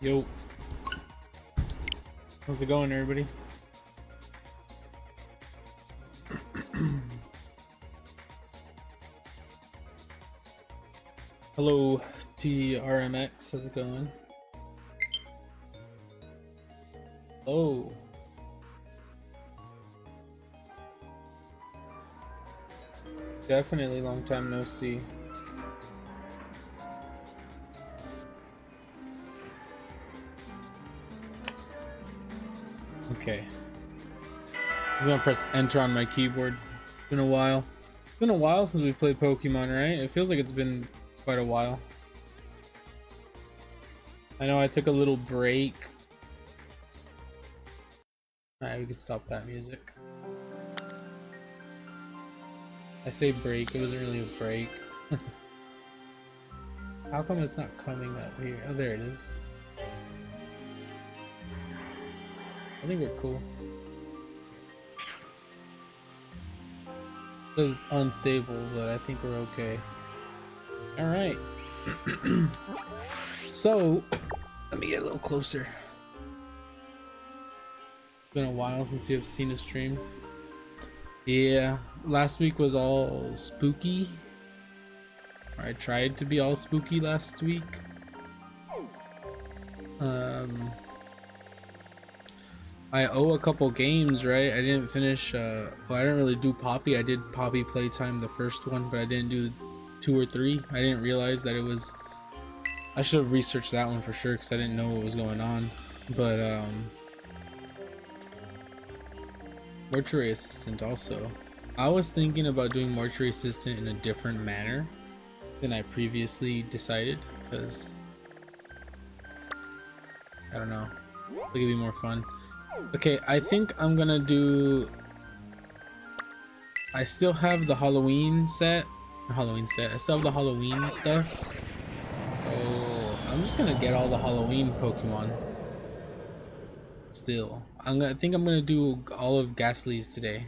Yo, how's it going, everybody? Hello, TRMX, how's it going? Oh, definitely long time no see. Okay, I was gonna press enter on my keyboard. It's been a while. It's been a while since we've played Pokemon, right? It feels like it's been quite a while. I know I took a little break. Alright, we can stop that music. I say break, it wasn't really a break. How come it's not coming up here? Oh, there it is. I think we're cool. It says it's unstable, but I think we're okay. Alright. So, let me get a little closer. It's been a while since you have seen a stream. Yeah, last week was all spooky. Or I tried to be all spooky last week. I owe a couple games, right? I didn't finish, well, I didn't really do Poppy. I did Poppy Playtime, the first one, but I didn't do 2 or 3. I didn't realize that it was... I should have researched that one for sure, because I didn't know what was going on. But, Mortuary Assistant also. I was thinking about doing Mortuary Assistant in a different manner than I previously decided, because... I don't know. I think it'd be more fun. Okay, I think I'm gonna do... I still have the Halloween set. I still have the Halloween stuff. Oh, I'm just gonna get all the Halloween Pokemon. Still. I think I'm gonna do all of Gastly's today.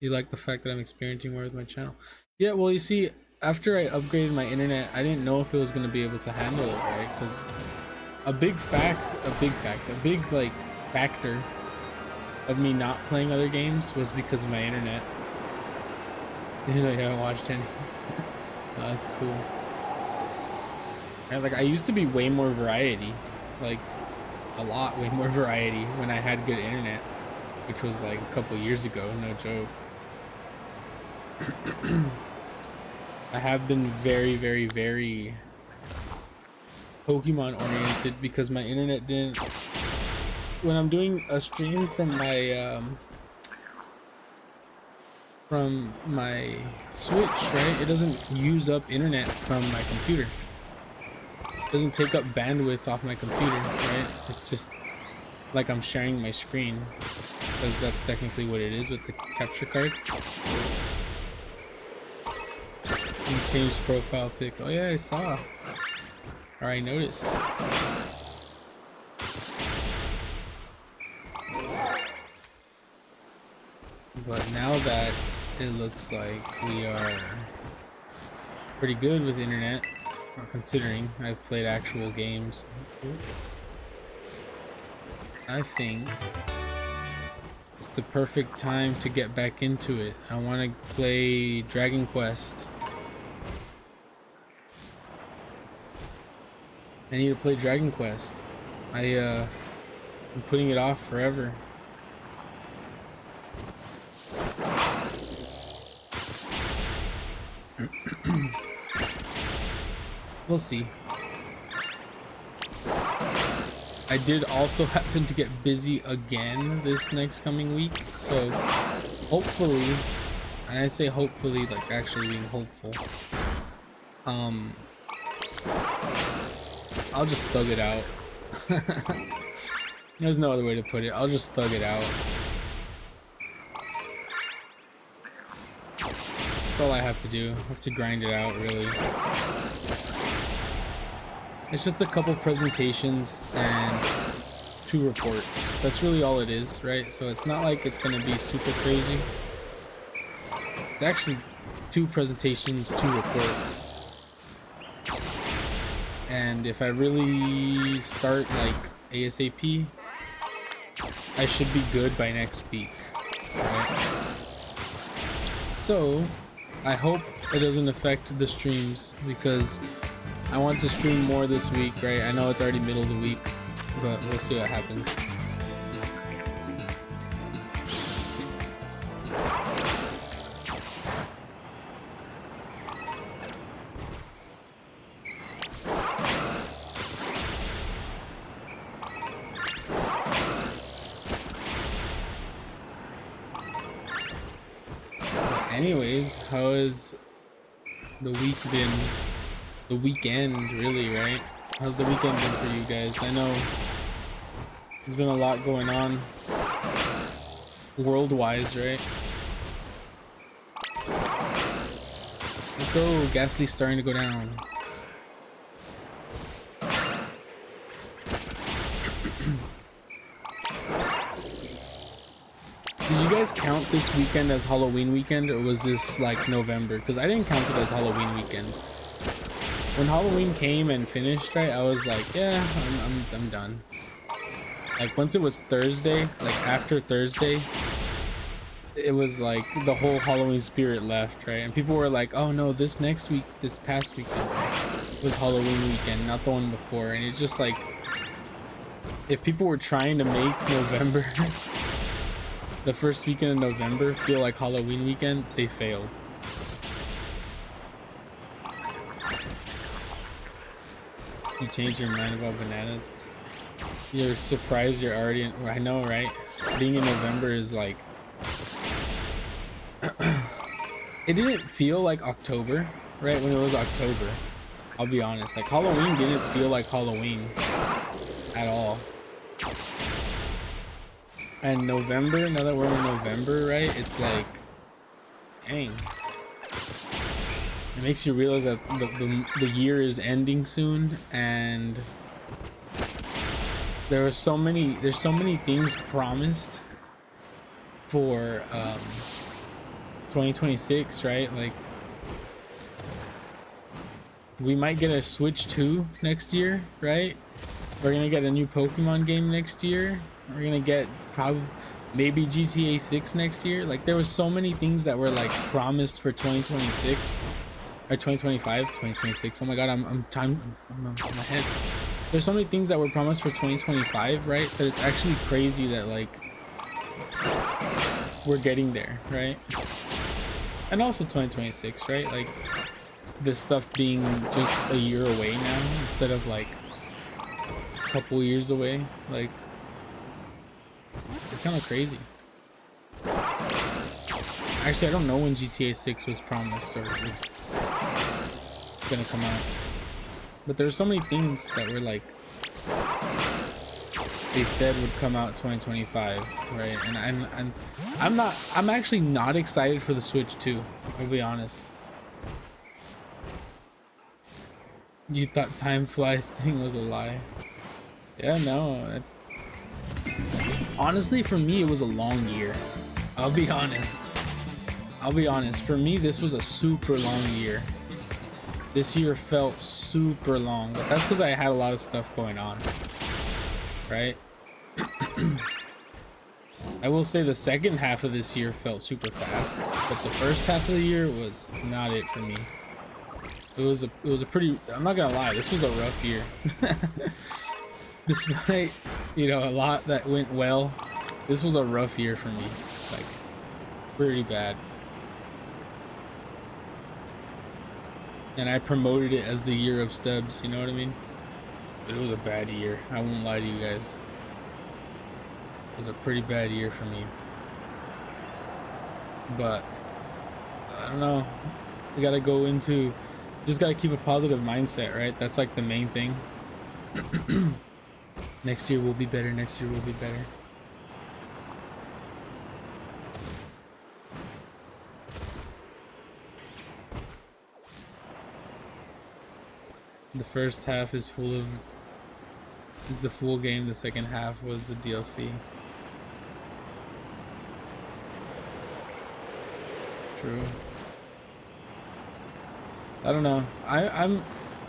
You like the fact that I'm experimenting more with my channel? Yeah, well, you see, after I upgraded my internet, I didn't know if it was gonna be able to handle it, right? Because a big like factor of me not playing other games was because of my internet. You know, you haven't watched any. Oh, that's cool. And like, I used to be way more variety, like a lot way more variety when I had good internet, which was like a couple years ago, no joke. I have been very Pokemon oriented because my internet didn't... When I'm doing a stream from my Switch, right, it doesn't use up internet from my computer. It doesn't take up bandwidth off my computer, right? It's just like I'm sharing my screen, because that's technically what it is with the capture card. You changed profile pic. Oh yeah, I saw. Or I noticed. But now that it looks like we are pretty good with internet, considering I've played actual games, I think it's the perfect time to get back into it. I want to play Dragon Quest. I need to play Dragon Quest. I'm putting it off forever. We'll see. I did also happen to get busy again this next coming week, so hopefully, and I say hopefully like actually being hopeful, I'll just thug it out. There's no other way to put it. I'll just thug it out. That's all I have to do. I have to grind it out, really. It's just a couple presentations and 2 reports. That's really all it is, right? So it's not like it's gonna be super crazy. It's actually 2 presentations, 2 reports. and if I really start like ASAP, I should be good by next week, right? So I hope it doesn't affect the streams, because I want to stream more this week, right? I know it's already middle of the week, but we'll see what happens. Anyways, how has the week been? The weekend, really, right? How's the weekend been for you guys? I know there's been a lot going on world-wise, right? Let's go. Gastly's starting to go down. Did you guys count this weekend as Halloween weekend, or was this like November? Because I didn't count it as Halloween weekend. When Halloween came and finished, right, I was like, yeah, I'm done. Like once it was Thursday, like after Thursday, it was like the whole Halloween spirit left, right? And people were like, oh no, this past weekend was Halloween weekend, not the one before. And it's just like, if people were trying to make November the first weekend of November feel like Halloween weekend, they failed. You changed your mind about bananas? You're surprised you're already in, I know, right? Being in November is like, it didn't feel like October, right? When it was October, I'll be honest, like Halloween didn't feel like Halloween at all. And November, now that we're in November, right, it's like, dang, it makes you realize that the year is ending soon, and there's so many things promised for 2026, right? Like we might get a Switch 2 next year, right? We're gonna get a new Pokemon game next year. We're gonna get probably maybe GTA 6 next year. Like there was so many things that were like promised for 2026 or 2025, 2026. Oh my god, I'm ahead. There's so many things that were promised for 2025, right? That it's actually crazy that like we're getting there, right? And also 2026, right? Like this stuff being just a year away now instead of like a couple years away. Like it's kind of crazy. Actually, I don't know when GTA 6 was promised or was gonna come out, but there's so many things that were like they said would come out 2025, right? And I'm actually not excited for the Switch 2. I'll be honest. You thought time flies thing was a lie? Yeah, no. Honestly, for me, it was a long year. I'll be honest. For me, this was a super long year. This year felt super long, but that's because I had a lot of stuff going on, right? I will say the second half of this year felt super fast, but the first half of the year was not it for me. It was a pretty, I'm not gonna lie, this was a rough year. Despite, you know, a lot that went well, this was a rough year for me. Like, pretty bad. And I promoted it as the year of stubs, you know what I mean? But it was a bad year. I won't lie to you guys. It was a pretty bad year for me. But I don't know. We gotta go into, just gotta keep a positive mindset, right? That's like the main thing. Next year will be better. Next year will be better. The first half is the full game. The second half was the DLC. True. I don't know.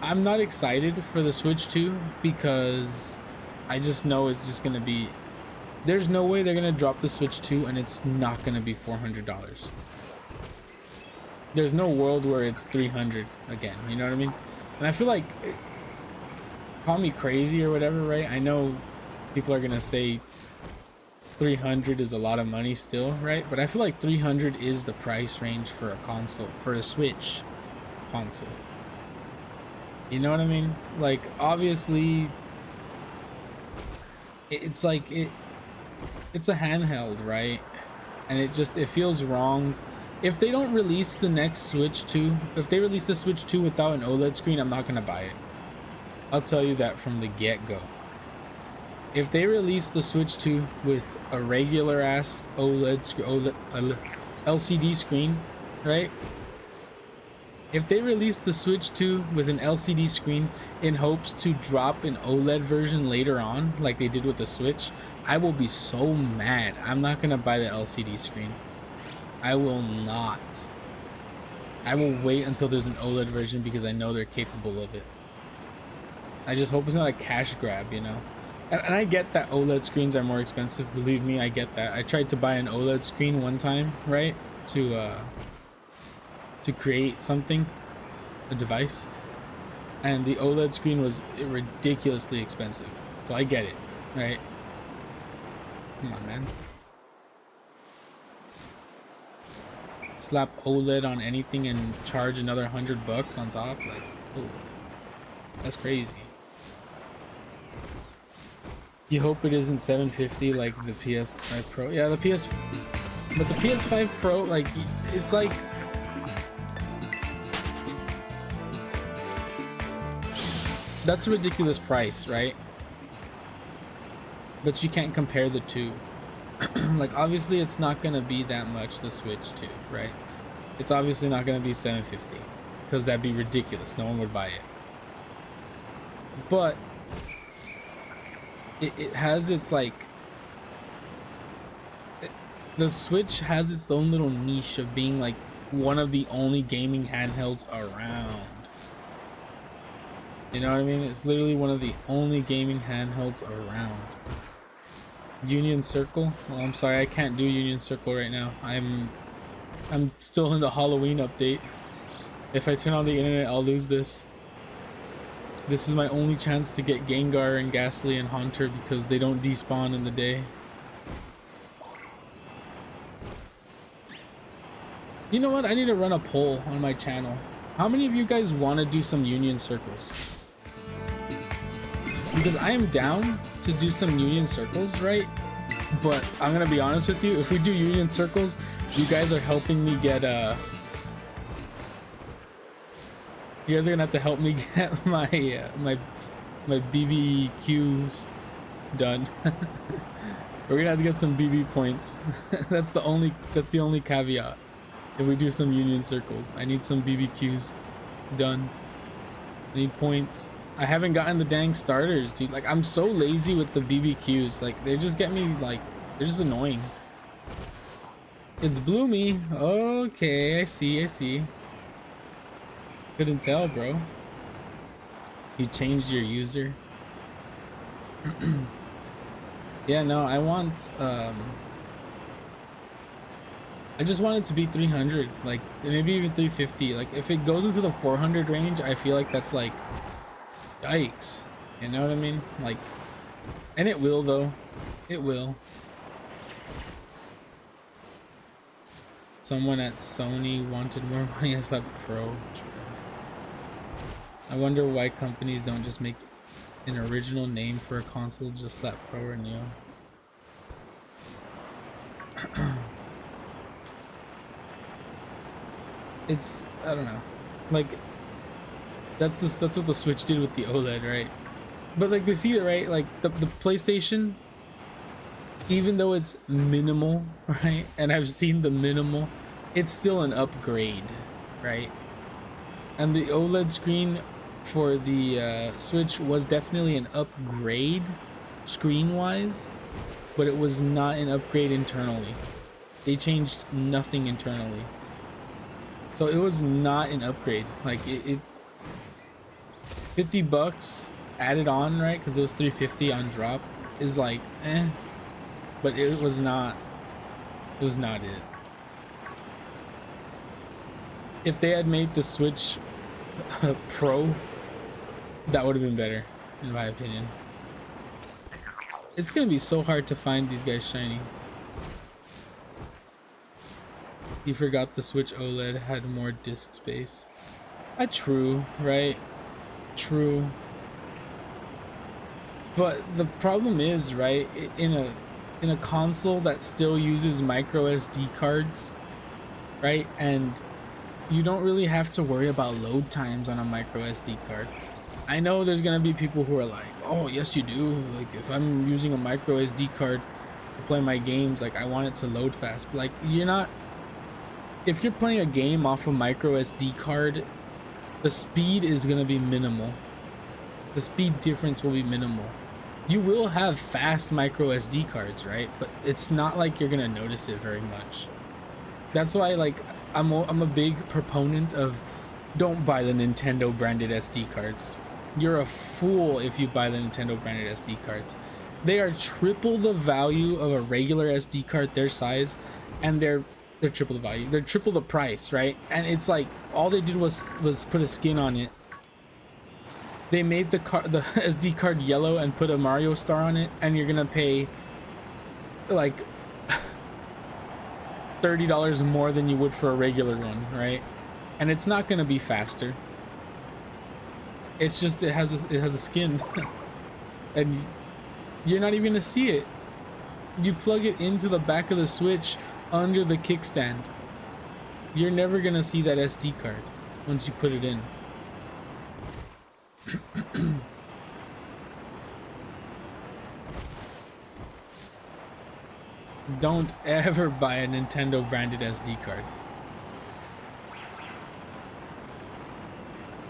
I'm not excited for the Switch 2 because I just know it's just gonna be, there's no way they're gonna drop the Switch 2 and it's not gonna be $400. There's no world where it's 300 again, you know what I mean? And I feel like, call me crazy or whatever, right? I know people are gonna say 300 is a lot of money still, right? But I feel like 300 is the price range for a console, for a Switch console. You know what I mean? Like, obviously, it's like it's a handheld, right? And it feels wrong. If they don't release the next Switch 2, if they release the Switch 2 without an OLED screen, I'm not gonna buy it. I'll tell you that from the get-go. If they release the Switch 2 with a regular ass LCD screen, right? If they release the Switch 2 with an LCD screen in hopes to drop an OLED version later on, like they did with the Switch, I will be so mad. I'm not gonna buy the LCD screen. I will not. I will wait until there's an OLED version because I know they're capable of it. I just hope it's not a cash grab, you know? And I get that OLED screens are more expensive. Believe me, I get that. I tried to buy an OLED screen one time, right? To create something, a device. And the OLED screen was ridiculously expensive. So I get it, right? Come on, man. Slap OLED on anything and charge another $100 on top? Like, ooh, that's crazy. You hope it isn't 750 like the PS5 Pro. Yeah, but the PS5 Pro, like, it's like, that's a ridiculous price, right? But you can't compare the two. Like, obviously it's not gonna be that much, the Switch 2, right? It's obviously not gonna be 750 because that'd be ridiculous. No one would buy it. But it has its, like, the Switch has its own little niche of being like one of the only gaming handhelds around. You know what I mean? It's literally one of the only gaming handhelds around. Union Circle? Well, I'm sorry, I can't do Union Circle right now. I'm still in the Halloween update. If I turn on the internet, I'll lose this. This is my only chance to get Gengar and Gastly and Haunter because they don't despawn in the day. You know what? I need to run a poll on my channel. How many of you guys want to do some Union Circles? Because I am down to do some Union Circles, right? But I'm gonna be honest with you, if we do Union Circles, you guys are helping me get you guys are gonna have to help me get my my BBQs done. We're gonna have to get some BB points. That's the only caveat. If we do some Union Circles, I need some BBQs done. I need points. I haven't gotten the dang starters, dude. Like, I'm so lazy with the BBQs. Like, they just get me, like, they're just annoying. It's Bloomy. Okay, I see. Couldn't tell, bro. You changed your user. Yeah, no, I want, I just want it to be 300, like, maybe even 350. Like, if it goes into the 400 range, I feel like that's, like, yikes. You know what I mean? Like, and it will, though. It will. Someone at Sony wanted more money and slept Pro. True. I wonder why companies don't just make an original name for a console, just slap Pro or Neo. It's, I don't know, like, that's what the Switch did with the OLED, right? But, like, they see it, right? Like, the PlayStation, even though it's minimal, right? And I've seen the minimal, it's still an upgrade, right? And the OLED screen for the Switch was definitely an upgrade screen-wise, but it was not an upgrade internally. They changed nothing internally. So it was not an upgrade. Like, $50 added on, right? Because it was 350 on drop is like but it was not it. If they had made the Switch Pro, that would have been better, in my opinion. It's gonna be so hard to find these guys shiny. You forgot the Switch OLED had more disk space. True, right? True. But the problem is, right, in a console that still uses micro SD cards, right? And you don't really have to worry about load times on a micro SD card. I know there's gonna be people who are like, oh yes you do, like if I'm using a micro SD card to play my games, like I want it to load fast. But like, you're not, if you're playing a game off a micro SD card, the speed is gonna be minimal. The speed difference will be minimal. You will have fast micro SD cards, right? But it's not like you're gonna notice it very much. That's why, like, I'm a big proponent of don't buy the Nintendo branded SD cards. You're a fool if you buy the Nintendo branded SD cards. They are triple the value of a regular SD card their size, and they're triple the value. They're triple the price, right? And it's like all they did was put a skin on it. They made the SD card yellow and put a Mario star on it, and you're gonna pay like $30 more than you would for a regular one, right? And it's not gonna be faster. It's just it has a skin, and you're not even gonna see it. You plug it into the back of the Switch under the kickstand. You're never gonna see that SD card once you put it in. Don't ever buy a Nintendo branded SD card.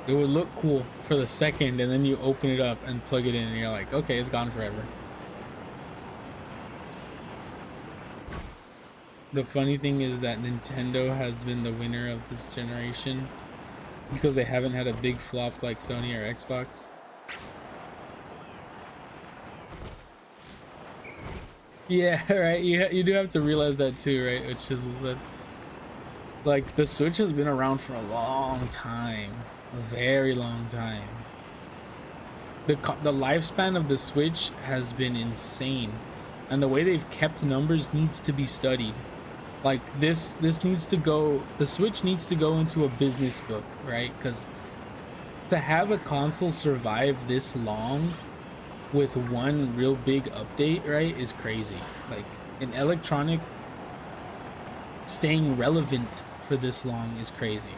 It would look cool for the second, and then you open it up and plug it in and you're like, okay, it's gone forever. The funny thing is that Nintendo has been the winner of this generation because they haven't had a big flop like Sony or Xbox. Yeah, right. You do have to realize that too, right? Which is that, like, the Switch has been around for a long time, a very long time. The lifespan of the Switch has been insane, and the way they've kept numbers needs to be studied. Like this needs to go. The Switch needs to go into a business book, right? Because to have a console survive this long with one real big update, right, is crazy. Like, an electronic staying relevant for this long is crazy.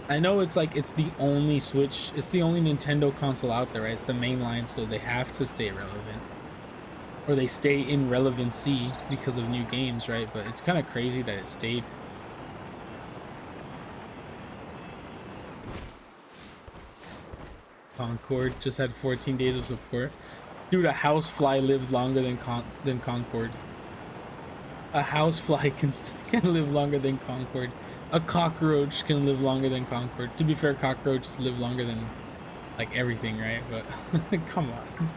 I know it's like it's the only Switch, it's the only Nintendo console out there, right? It's the main line, so they have to stay relevant, or they stay in relevancy because of new games, right? But it's kind of crazy that it stayed. Concord just had 14 days of support. Dude, a housefly lived longer than Concord. A housefly can live longer than Concord. A cockroach can live longer than Concord. To be fair, cockroaches live longer than like everything, right? But come on.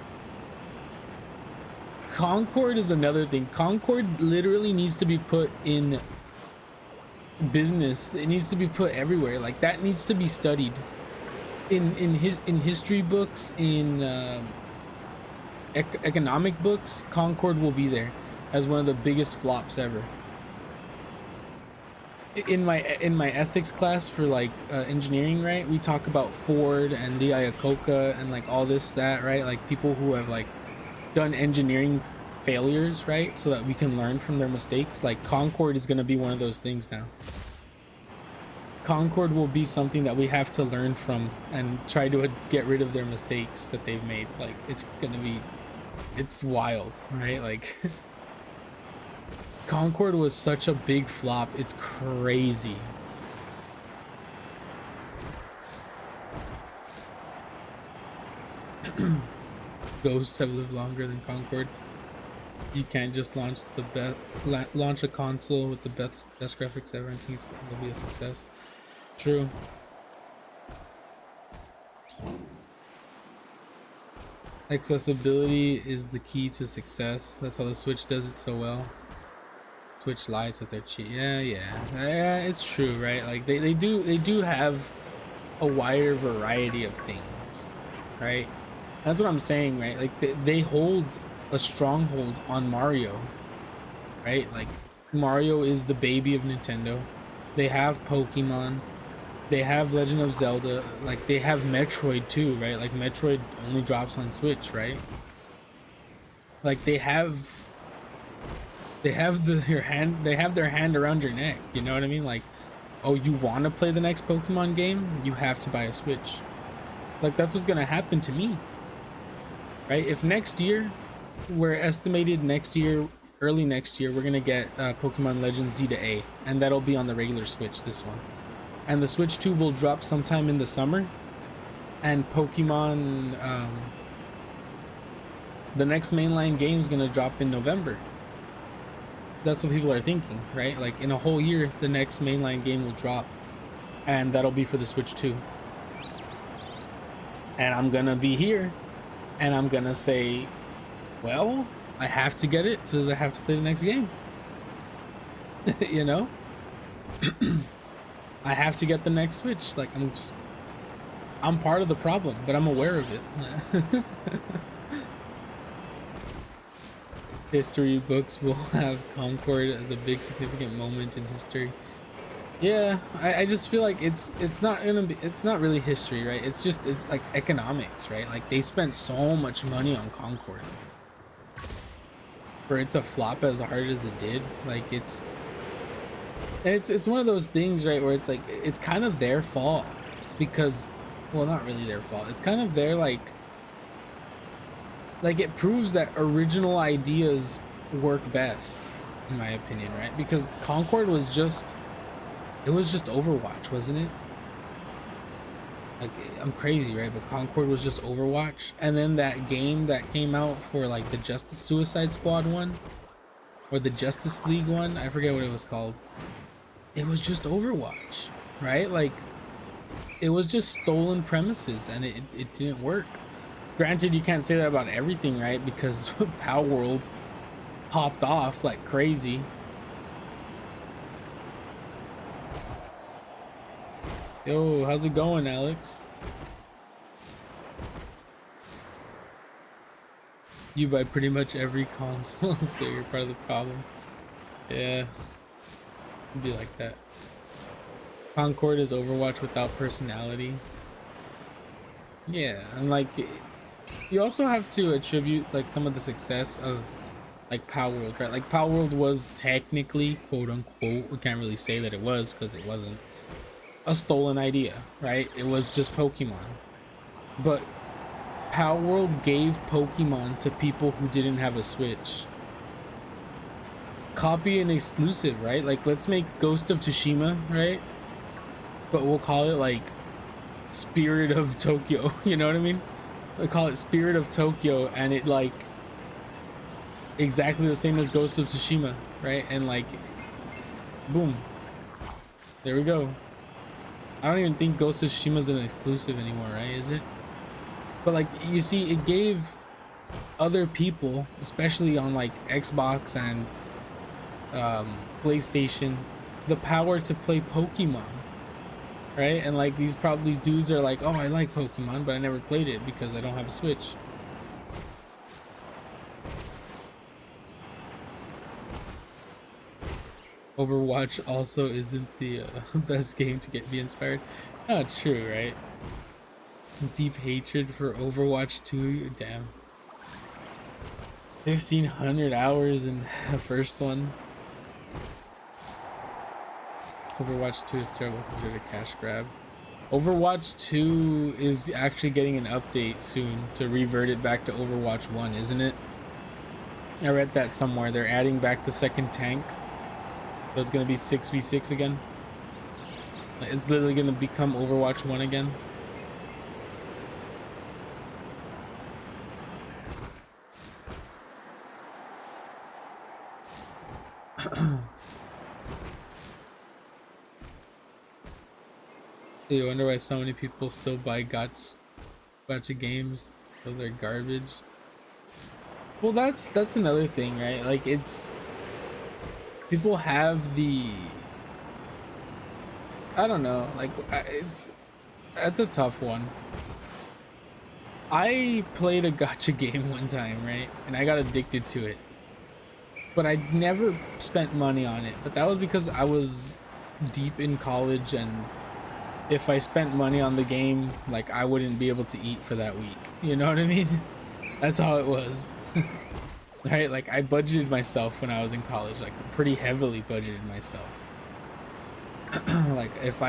Concord is another thing. Concord literally needs to be put in business. It needs to be put everywhere. Like, that needs to be studied. In history books, in economic books, Concord will be there as one of the biggest flops ever. In my ethics class for like engineering, right, we talk about Ford and Lee Iacocca and like all this, that, right, like people who have like done engineering failures, right, so that we can learn from their mistakes. Like, Concord is going to be one of those things now. Concord will be something that we have to learn from and try to get rid of their mistakes that they've made. Like, it's gonna be, it's wild, right? Like, Concord was such a big flop, it's crazy. Ghosts have lived longer than Concord. You can't just launch launch a console with the best graphics ever and think it'll be a success. True. Accessibility is the key to success. That's how the Switch does it so well. Switch lies with their cheat. Yeah, it's true, right? Like they do have a wider variety of things, right? That's what I'm saying, right? Like they hold a stronghold on Mario, right? Like Mario is the baby of Nintendo. They have Pokemon, they have Legend of Zelda, like they have Metroid too, right? Like Metroid only drops on Switch, right? Like they have their hand around your neck, you know what I mean? Like, oh, you want to play the next Pokemon game? You have to buy a Switch. Like that's what's gonna happen to me, right? If next year, we're estimated next year, early next year, we're gonna get Pokemon Legends Z to A, and that'll be on the regular Switch, this one. And the Switch 2 will drop sometime in the summer, and Pokemon, the next mainline game is gonna drop in November. That's what people are thinking, right? Like in a whole year, the next mainline game will drop, and that'll be for the Switch 2. And I'm gonna be here, and I'm gonna say, well, I have to get it, so I have to play the next game. You know? I have to get the next Switch. Like I'm part of the problem, but I'm aware of it. History books will have Concord as a big significant moment in history. Yeah, I just feel like it's not gonna be, it's not really history, right? It's like economics, right? Like they spent so much money on Concord for it to flop as hard as it did. Like it's one of those things, right, where it's like it's kind of their fault, because, well, not really their fault. It's kind of their like it proves that original ideas work best, in my opinion, right? Because Concord was just, it was just Overwatch, wasn't it? Like, I'm crazy, right? But Concord was just Overwatch. And then that game that came out for like the Justice Suicide Squad one, or the Justice League one, I forget what it was called. It was just Overwatch, right? Like it was just stolen premises, and it didn't work. Granted, you can't say that about everything, right? Because Power World popped off like crazy. Yo, how's it going, Alex? You buy pretty much every console, so you're part of the problem. Yeah, it'd be like that. Concord is Overwatch without personality. Yeah, and like you also have to attribute like some of the success of like Power World, right? Like Power World was technically, quote unquote, we can't really say that it was, because it wasn't, a stolen idea, right? It was just Pokemon. But Power World gave Pokemon to people who didn't have a Switch. Copy and exclusive, right? Like let's make Ghost of Tsushima, right? But we'll call it like Spirit of Tokyo, you know what I mean? We call it Spirit of Tokyo, and it like exactly the same as Ghost of Tsushima, right? And like boom, there we go. I don't even think Ghost of Tsushima is an exclusive anymore, right? Is it? But like you see, it gave other people, especially on like Xbox and PlayStation, the power to play Pokemon, right? And like these dudes are like, oh, I like Pokemon, but I never played it because I don't have a Switch. Overwatch also isn't the best game to be inspired. Oh, true, right? Deep hatred for Overwatch 2. Damn. 1,500 hours in the first one. Overwatch 2 is terrible because they're a cash grab. Overwatch 2 is actually getting an update soon to revert it back to Overwatch 1, isn't it? I read that somewhere. They're adding back the second tank. So it's going to be 6v6 again. It's literally going to become Overwatch 1 again. You wonder why so many people still buy gacha games. Those are garbage. Well, that's another thing, right? Like, it's people have the, I don't know, like it's that's a tough one. I played a gacha game one time, right? And I got addicted to it. But I never spent money on it. But that was because I was deep in college, and if I spent money on the game, like, I wouldn't be able to eat for that week. You know what I mean? That's how it was. Right? Like, I budgeted myself when I was in college, like pretty heavily budgeted myself. Like, if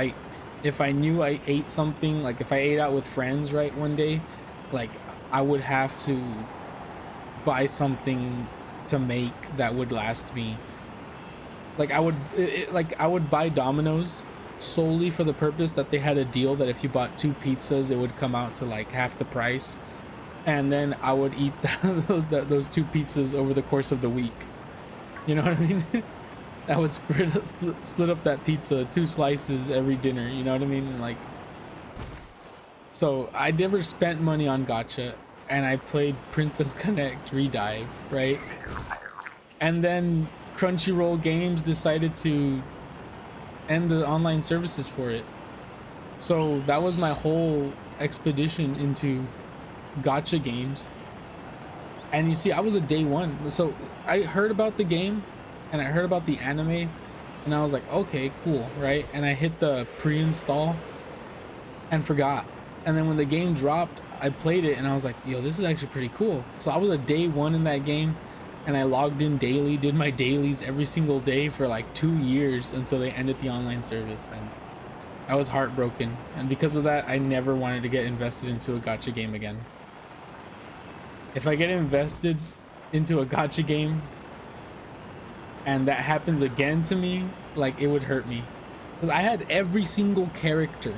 I knew I ate something, like if I ate out with friends, right, one day, like, I would have to buy something to make that would last me. Like, I would buy Domino's solely for the purpose that they had a deal that if you bought 2 pizzas, it would come out to like half the price, and then I would eat those 2 pizzas over the course of the week. You know what I mean? I would split up that pizza 2 slices every dinner. You know what I mean? And like, so I never spent money on gacha, and I played Princess Connect Redive, right? And then Crunchyroll Games decided to end the online services for it. So that was my whole expedition into gacha games. And you see, I was a day one. So I heard about the game, and I heard about the anime, and I was like, okay, cool, right? And I hit the pre-install and forgot. And then when the game dropped, I played it, and I was like, yo, this is actually pretty cool. So I was a day one in that game, and I logged in daily, did my dailies every single day for like 2 years until they ended the online service. And I was heartbroken. And because of that, I never wanted to get invested into a gacha game again. If I get invested into a gacha game and that happens again to me, like, it would hurt me. Because I had every single character,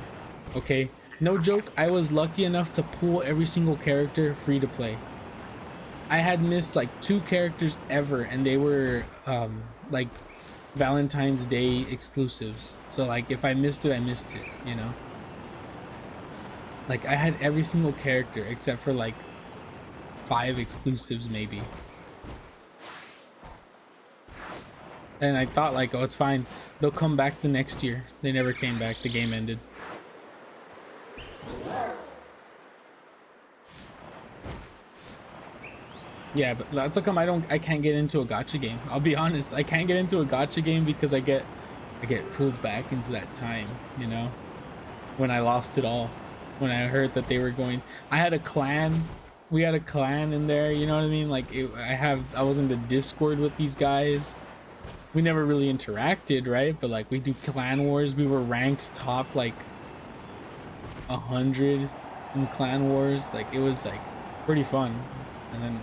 okay? No joke, I was lucky enough to pull every single character free to play. I had missed like 2 characters ever, and they were like Valentine's Day exclusives. So like, if I missed it, I missed it, you know? Like, I had every single character except for like 5 exclusives maybe. And I thought like, oh, it's fine, they'll come back the next year. They never came back. The game ended. Yeah, but that's how come I can't get into a gacha game. I'll be honest, I can't get into a gacha game because I get pulled back into that time, you know, when I lost it all. When I heard that they were going, I had a clan, we had a clan in there, you know what I mean? Like, I was in the Discord with these guys. We never really interacted, right? But like, we do clan wars. We were ranked top like 100 in clan wars. Like, it was like pretty fun. And then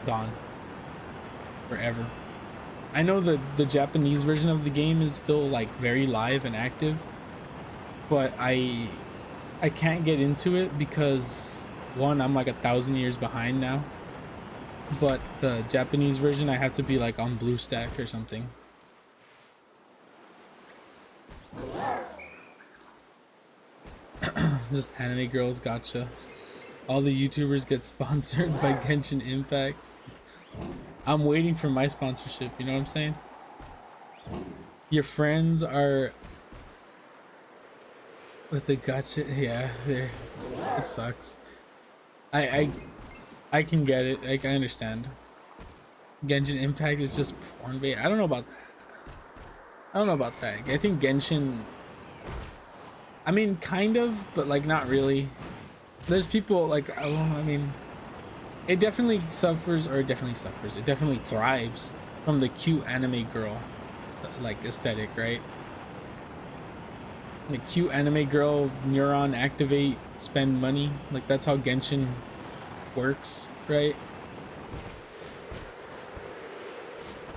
gone forever. I know that the Japanese version of the game is still like very live and active, but I can't get into it because, one, I'm like 1,000 years behind now, but the Japanese version I have to be like on BlueStack or something. Just anime girls gacha. All the YouTubers get sponsored by Genshin Impact. I'm waiting for my sponsorship, you know what I'm saying? Your friends are with the gacha, yeah, it sucks. I can get it, like, I understand. Genshin Impact is just porn bait. I don't know about that. I don't know about that. I think Genshin, I mean, kind of, but like not really. There's people like, oh, I mean, it definitely suffers, or it definitely thrives from the cute anime girl like aesthetic, right? The cute anime girl, neuron activate, spend money, like that's how Genshin works, right?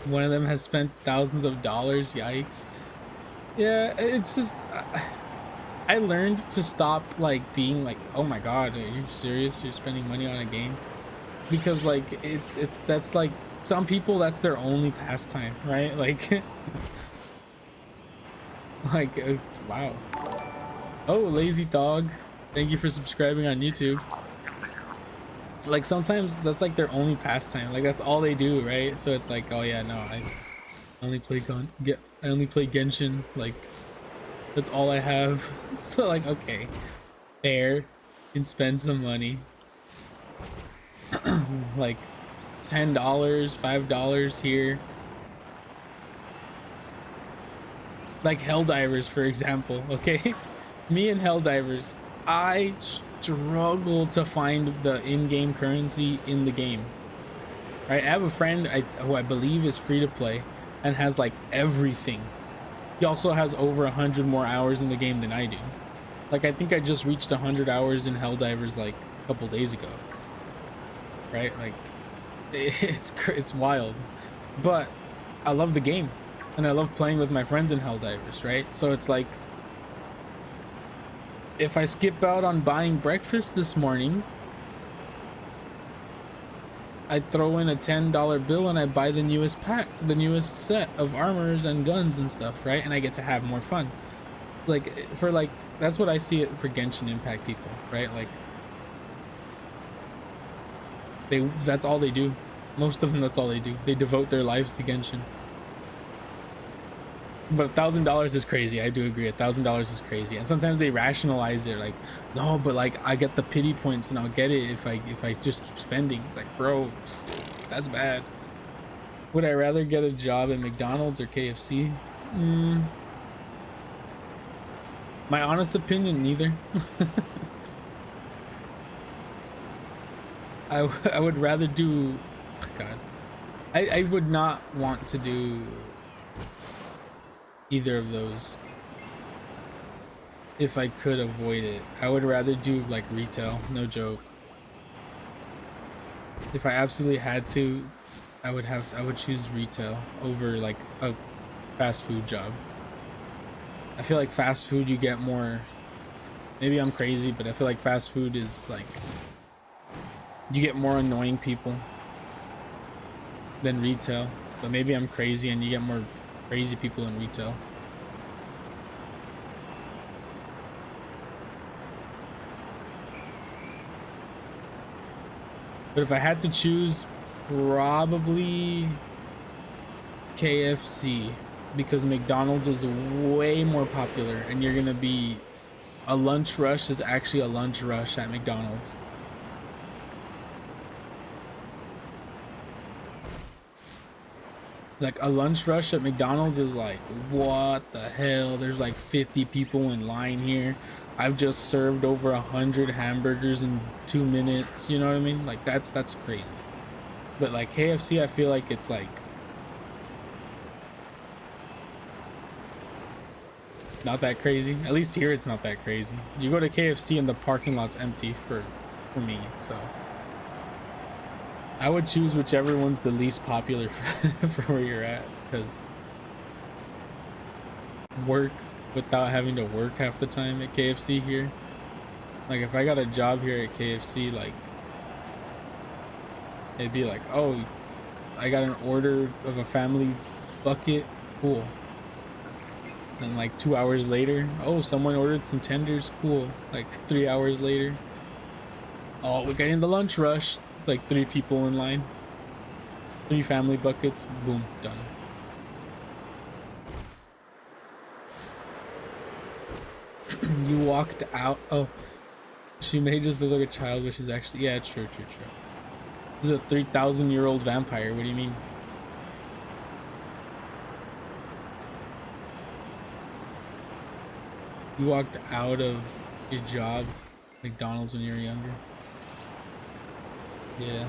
One of them has spent thousands of dollars, yikes. Yeah, it's just I learned to stop like being like, oh my god, are you serious, you're spending money on a game? Because like it's that's like, some people that's their only pastime, right? Like like wow. Oh, lazy dog, thank you for subscribing on YouTube. Like sometimes that's like their only pastime. Like that's all they do, right? So it's like, oh yeah, no, I only play I only play Genshin. Like that's all I have. So like, okay, fair. Can spend some money. Like $10, $5 here. Like Helldivers, for example. Okay, me and Helldivers, I struggle to find the in-game currency in the game. Right, I have a friend who I believe is free to play and has like everything. He also has over 100 more hours in the game than I do. Like I think I just reached 100 hours in Helldivers like a couple days ago. Right, like it's wild, but I love the game and I love playing with my friends in Helldivers, right? So it's like if I skip out on buying breakfast this morning, I throw in a $10 bill and I buy the newest pack, the newest set of armors and guns and stuff, right? And I get to have more fun. Like for like, that's what I see it for Genshin Impact people, right? Like that's all they do. Most of them, that's all they do. They devote their lives to Genshin. But $1,000 is crazy. I do agree. $1,000 is crazy. And sometimes they rationalize it like, no, but like I get the pity points and I'll get it if I just keep spending. It's like, bro, that's bad. Would I rather get a job at McDonald's or KFC? My honest opinion, neither. I would rather do, oh God, I would not want to do either of those if I could avoid it. I would rather do like retail, no joke. If I absolutely had to, I would choose retail over like a fast food job. I feel like fast food you get more, maybe I'm crazy, but I feel like fast food is like you get more annoying people than retail. But maybe I'm crazy and you get more crazy people in retail. But if I had to choose, probably KFC, because McDonald's is way more popular and you're gonna be, a lunch rush is actually a lunch rush at McDonald's. Like a lunch rush at McDonald's is like, what the hell? There's like 50 people in line here. I've just served over 100 hamburgers in 2 minutes. You know what I mean? Like that's crazy. But like KFC, I feel like it's like not that crazy. At least here it's not that crazy. You go to KFC and the parking lot's empty for me, so I would choose whichever one's the least popular for where you're at, because work without having to work half the time at KFC here. Like if I got a job here at KFC, like it'd be like, oh, I got an order of a family bucket, cool. And like 2 hours later, oh, someone ordered some tenders, cool. Like 3 hours later, oh, we're getting the lunch rush. It's like 3 people in line, 3 family buckets, boom, done. You walked out. Oh, she may just look like a child, but she's actually, yeah, true. This is a 3,000-year-old vampire. What do you mean? You walked out of your job, McDonald's, when you were younger? Yeah.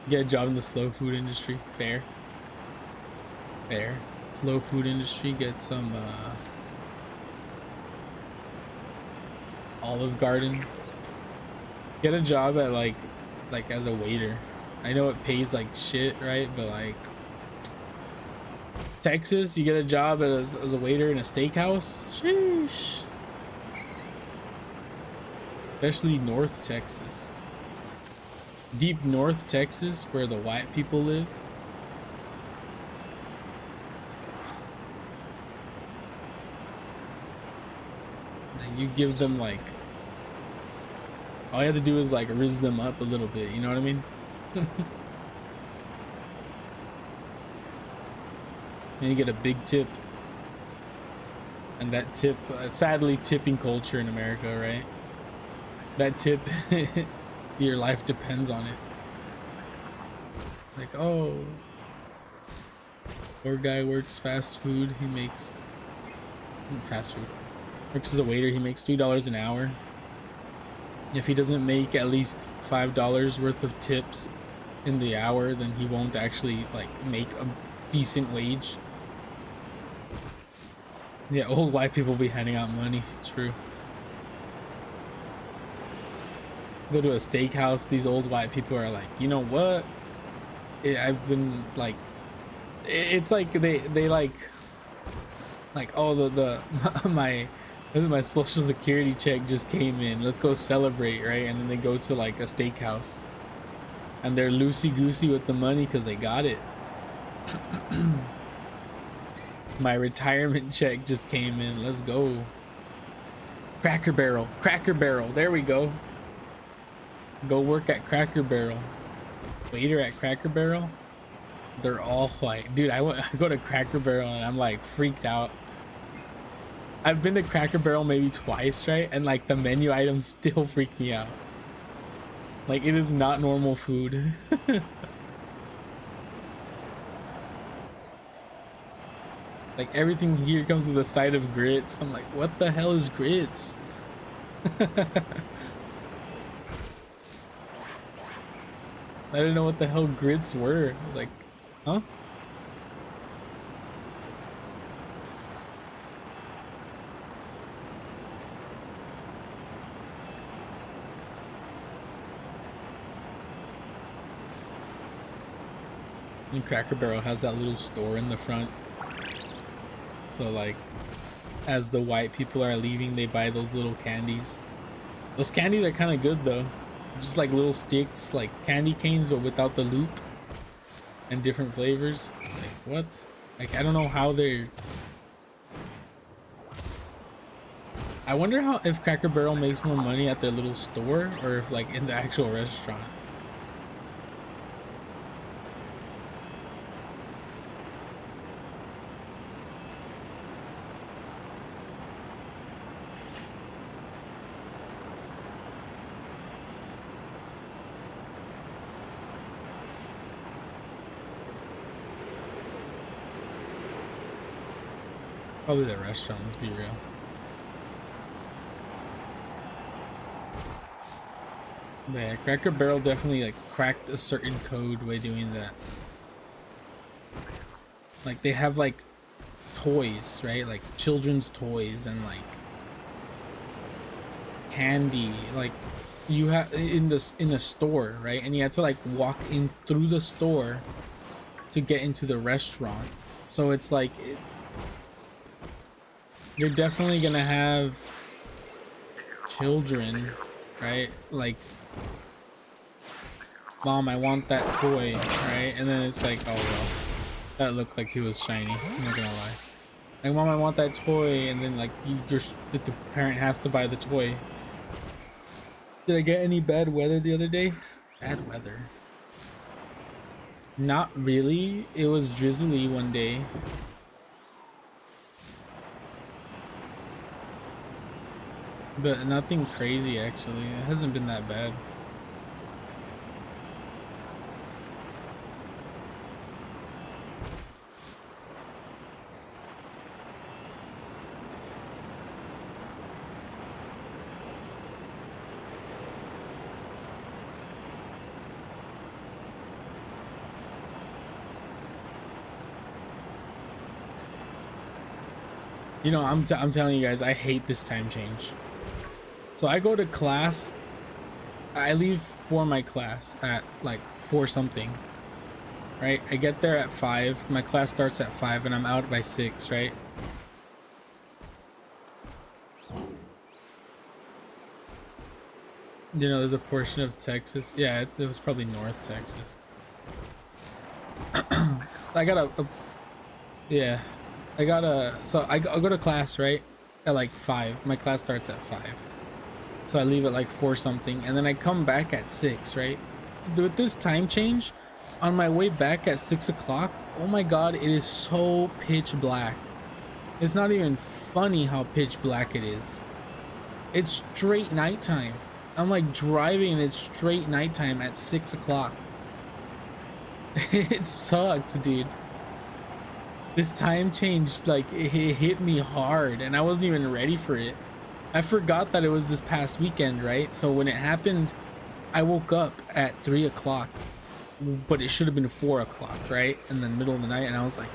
Get a job in the slow food industry. Fair. Slow food industry, get some Olive Garden. Get a job at like as a waiter. I know it pays like shit, right? But like Texas, you get a job as a waiter in a steakhouse. Sheesh. Especially North Texas. Deep North Texas, where the white people live. You give them like All you have to do is like rizz them up a little bit, you know what I mean? And you get a big tip. And that tip, sadly, tipping culture in America, right? That tip, your life depends on it. Like, oh, poor guy works fast food. He makes fast food. Works as a waiter. He makes $3 an hour. If he doesn't make at least $5 worth of tips in the hour, then he won't actually like make a decent wage. Yeah, old white people be handing out money. True. Go to a steakhouse, these old white people are like, you know what? I've been like, it's like they like, oh, my social security check just came in. Let's go celebrate, right? And then they go to like a steakhouse, and they're loosey goosey with the money because they got it. My retirement check just came in. Let's go. Cracker Barrel. Cracker Barrel. There we go. Go work at Cracker Barrel. Waiter at Cracker Barrel. They're all white. Dude, I go to Cracker Barrel and I'm like freaked out. I've been to Cracker Barrel maybe twice, right? And like the menu items still freak me out. Like it is not normal food. Like everything here comes with a side of grits. I'm like, what the hell is grits? I didn't know what the hell grits were. I was like, huh? And Cracker Barrel has that little store in the front. So like, as the white people are leaving, they buy those little candies. Those candies are kind of good though. Just like little sticks, like candy canes, but without the loop, and different flavors. It's like, what? Like, I don't know how they're... I wonder how, if Cracker Barrel makes more money at their little store, or if like in the actual restaurant. Probably the restaurant, let's be real. But yeah, Cracker Barrel definitely like cracked a certain code by doing that. Like they have like toys, right? Like children's toys and like candy. Like you have in the store, right? And you had to like walk in through the store to get into the restaurant. So it's like you're definitely gonna have children, right? Like, Mom, I want that toy, right? And then it's like, oh well, that looked like he was shiny, I'm not gonna lie. Like, Mom, I want that toy, and then like the parent has to buy the toy. Did I get any bad weather the other day? Bad weather? Not really. It was drizzly one day. But nothing crazy, actually. It hasn't been that bad. You know, I'm telling you guys, I hate this time change. So I go to class, I leave for my class at like 4 something, right? I get there at 5, my class starts at 5, and I'm out by 6, right? You know, there's a portion of Texas. Yeah, it was probably North Texas. I got yeah, so I go to class, right? At like 5. My class starts at 5. So I leave at like 4 something, and then I come back at 6, right? With this time change, on my way back at 6 o'clock, oh my god, it is so pitch black. It's not even funny how pitch black it is. It's straight nighttime. I'm like driving and it's straight nighttime at 6 o'clock. It sucks, dude. This time change, like, it hit me hard and I wasn't even ready for it. I forgot that it was this past weekend, right? So when it happened, I woke up at 3 o'clock, but it should have been 4 o'clock, right? In the middle of the night, and I was like,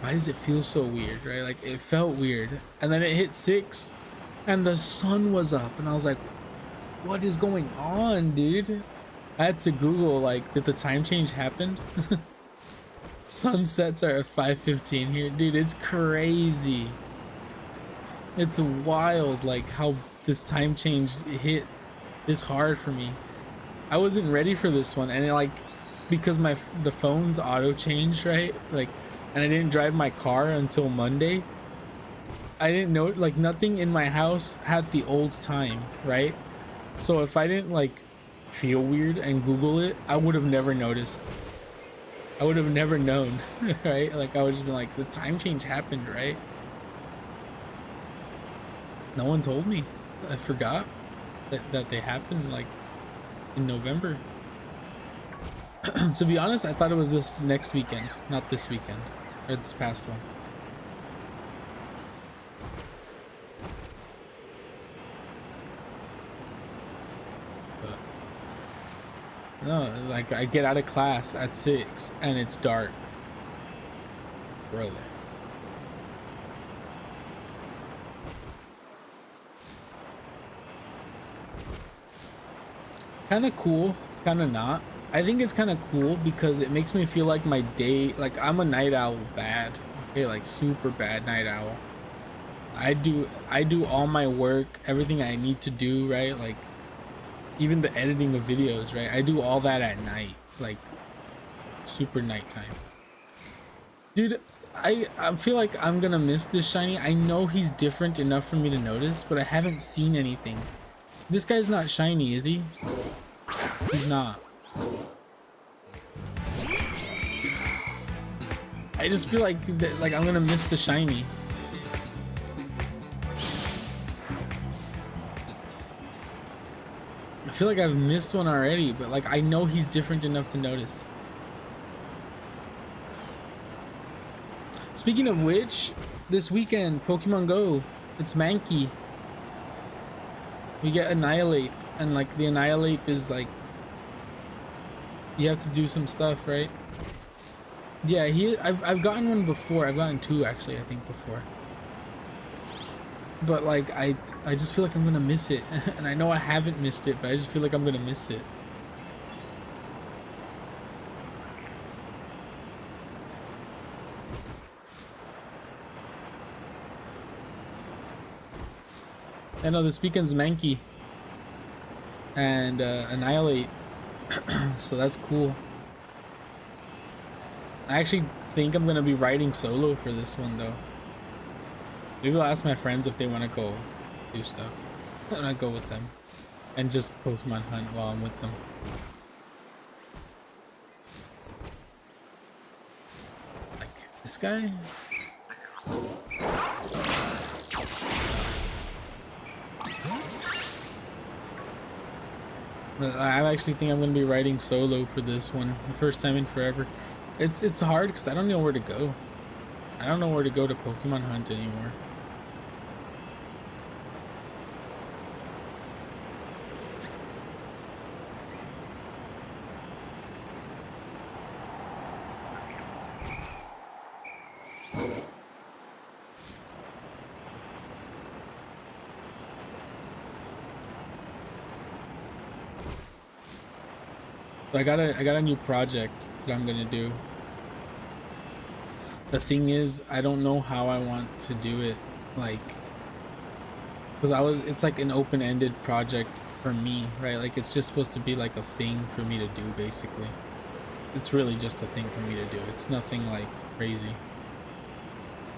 why does it feel so weird, right? Like, it felt weird. And then it hit 6 and the sun was up and I was like, what is going on, dude? I had to Google, like, did the time change happen? Sunsets are at 5:15 here, dude. It's crazy. It's wild, like, how this time change hit this hard for me. I wasn't ready for this one, and it, like, because the phone's auto changed, right? Like, and I didn't drive my car until Monday. I didn't know, like, nothing in my house had the old time, right? So if I didn't, like, feel weird and Google it, I would have never noticed. I would have never known, right? Like, I would just be like, the time change happened, right? No one told me. I forgot that they happened, like, in November. To be honest, I thought it was this next weekend, not this weekend, or this past one. No, like, I get out of class at 6 and it's dark. Brother. Kind of cool, kind of not. I think it's kind of cool because it makes me feel like my day, like, I'm a night owl bad. Okay, like, super bad night owl. I do all my work, everything I need to do, right? Like, even the editing of videos, right? I do all that at night, like, super nighttime. Dude, I feel like I'm gonna miss this shiny. I know he's different enough for me to notice, but I haven't seen anything. This guy's not shiny, is he? He's not. I just feel like I'm gonna miss the shiny. I feel like I've missed one already, but, like, I know he's different enough to notice. Speaking of which, this weekend, Pokemon Go, it's Mankey. We get Annihilate, and, like, the Annihilate is, like, you have to do some stuff, right? Yeah, I've gotten one before. I've gotten 2, actually, I think, before. But, like, I just feel like I'm gonna miss it. And I know I haven't missed it, but I just feel like I'm gonna miss it. I know this weekend's Mankey and Annihilate. So that's cool. I actually think I'm gonna be riding solo for this one, though. Maybe I'll ask my friends if they want to go do stuff, and I go with them and just Pokemon hunt while I'm with them. Like, this guy? But I actually think I'm gonna be riding solo for this one, the first time in forever. It's hard because I don't know where to go. I don't know where to go to Pokemon hunt anymore. I got a new project that I'm gonna do. The thing is, I don't know how I want to do it, like, because it's like an open-ended project for me, right? Like, it's just supposed to be like a thing for me to do, basically. It's really just a thing for me to do. It's nothing like crazy.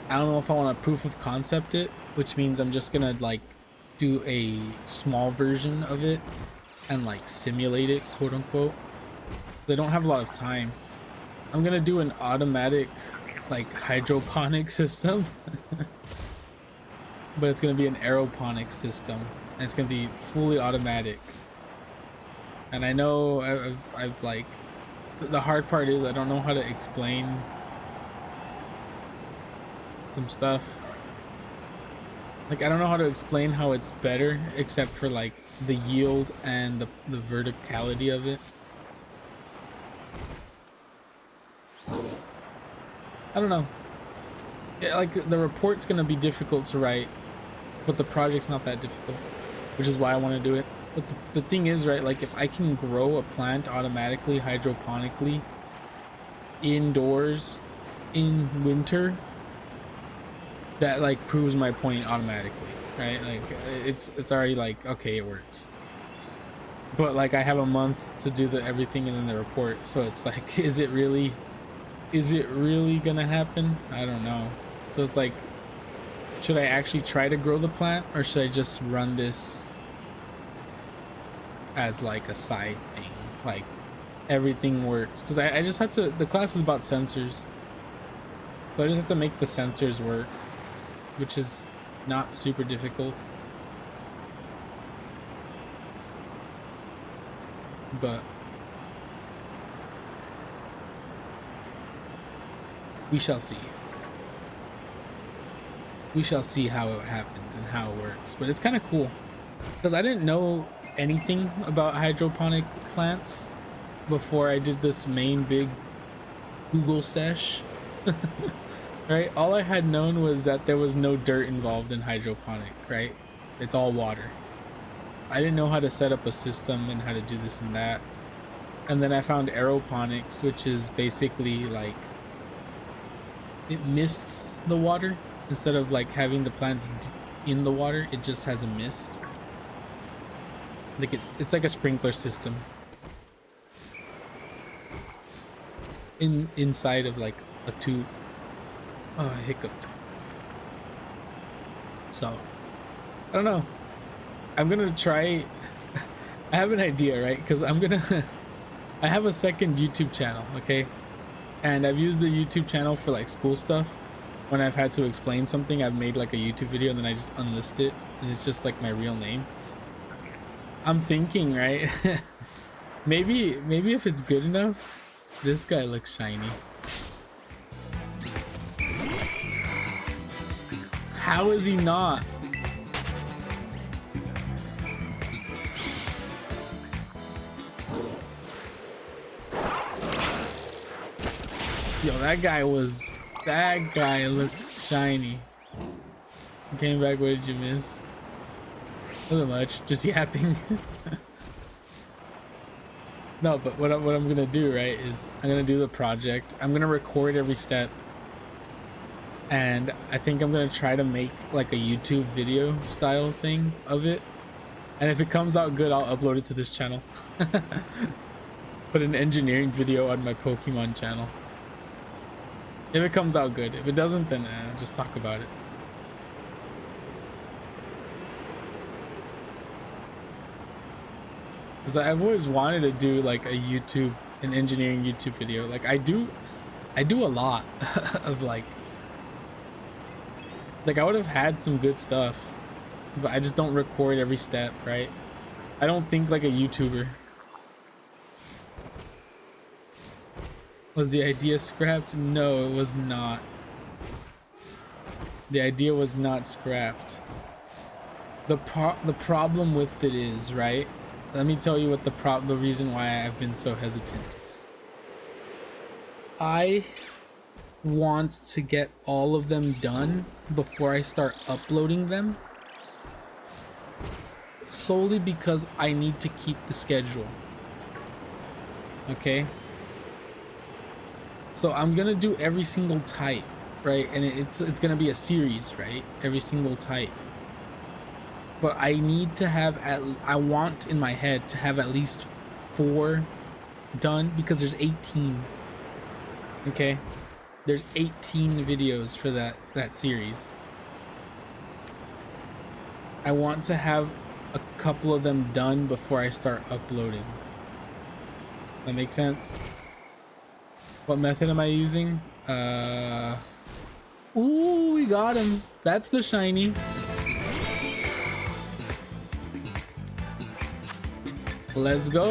I don't know if I want to proof of concept it, which means I'm just gonna, like, do a small version of it and like simulate it, quote unquote. They don't have a lot of time. I'm gonna do an automatic like hydroponic system, but it's gonna be an aeroponic system, and it's gonna be fully automatic. And I know I've like, the hard part is I don't know how to explain some stuff. Like, I don't know how to explain how it's better, except for like the yield and the verticality of it. I don't know. Yeah, like, the report's gonna be difficult to write, but the project's not that difficult, which is why I want to do it. But the thing is, right, like, if I can grow a plant automatically, hydroponically, indoors, in winter, that like proves my point automatically, right? Like, it's already like, okay, it works. But like, I have a month to do the everything and then the report, so it's like, is it really gonna happen? I don't know. So it's like, should I actually try to grow the plant, or should I just run this as like a side thing? Like, everything works, because I just had to, the class is about sensors, so I just have to make the sensors work, which is not super difficult. But we shall see. We shall see how it happens and how it works. But it's kind of cool, because I didn't know anything about hydroponic plants before I did this main big Google sesh. Right? All I had known was that there was no dirt involved in hydroponic, right? It's all water. I didn't know how to set up a system and how to do this and that. And then I found aeroponics, which is basically like, it mists the water instead of like having the plants in the water. It just has a mist. Like, it's like a sprinkler system inside of like a tube. Oh, I hiccuped. So, I don't know. I'm gonna try. I have an idea, right? Because I'm gonna. I have a second YouTube channel, okay? And I've used the YouTube channel for like school stuff. When I've had to explain something, I've made like a YouTube video and then I just unlist it, and it's just like my real name. I'm thinking, right? maybe if it's good enough. This guy looks shiny. How is he not? Yo, that guy looked shiny. Came back, what did you miss? Nothing much, just yapping. No, but what I'm gonna do, right, is I'm gonna do the project. I'm gonna record every step. And I think I'm gonna try to make like a YouTube video style thing of it. And if it comes out good, I'll upload it to this channel. Put an engineering video on my Pokemon channel. If it comes out good. If it doesn't, then just talk about it. Because I've always wanted to do like an engineering YouTube video. Like, I do a lot of like I would have had some good stuff, but I just don't record every step, right? I don't think like a YouTuber. Was the idea scrapped? No, it was not. The idea was not scrapped. The problem with it is, right? Let me tell you what the reason why I've been so hesitant. I want to get all of them done before I start uploading them, solely because I need to keep the schedule. Okay? So I'm gonna do every single type, right? And it's gonna be a series, right? Every single type. But I need to have I want in my head to have at least 4 done, because there's 18. Okay? There's 18 videos for that series. I want to have a couple of them done before I start uploading. That makes sense? What method am I using? Ooh, we got him. That's the shiny. Let's go.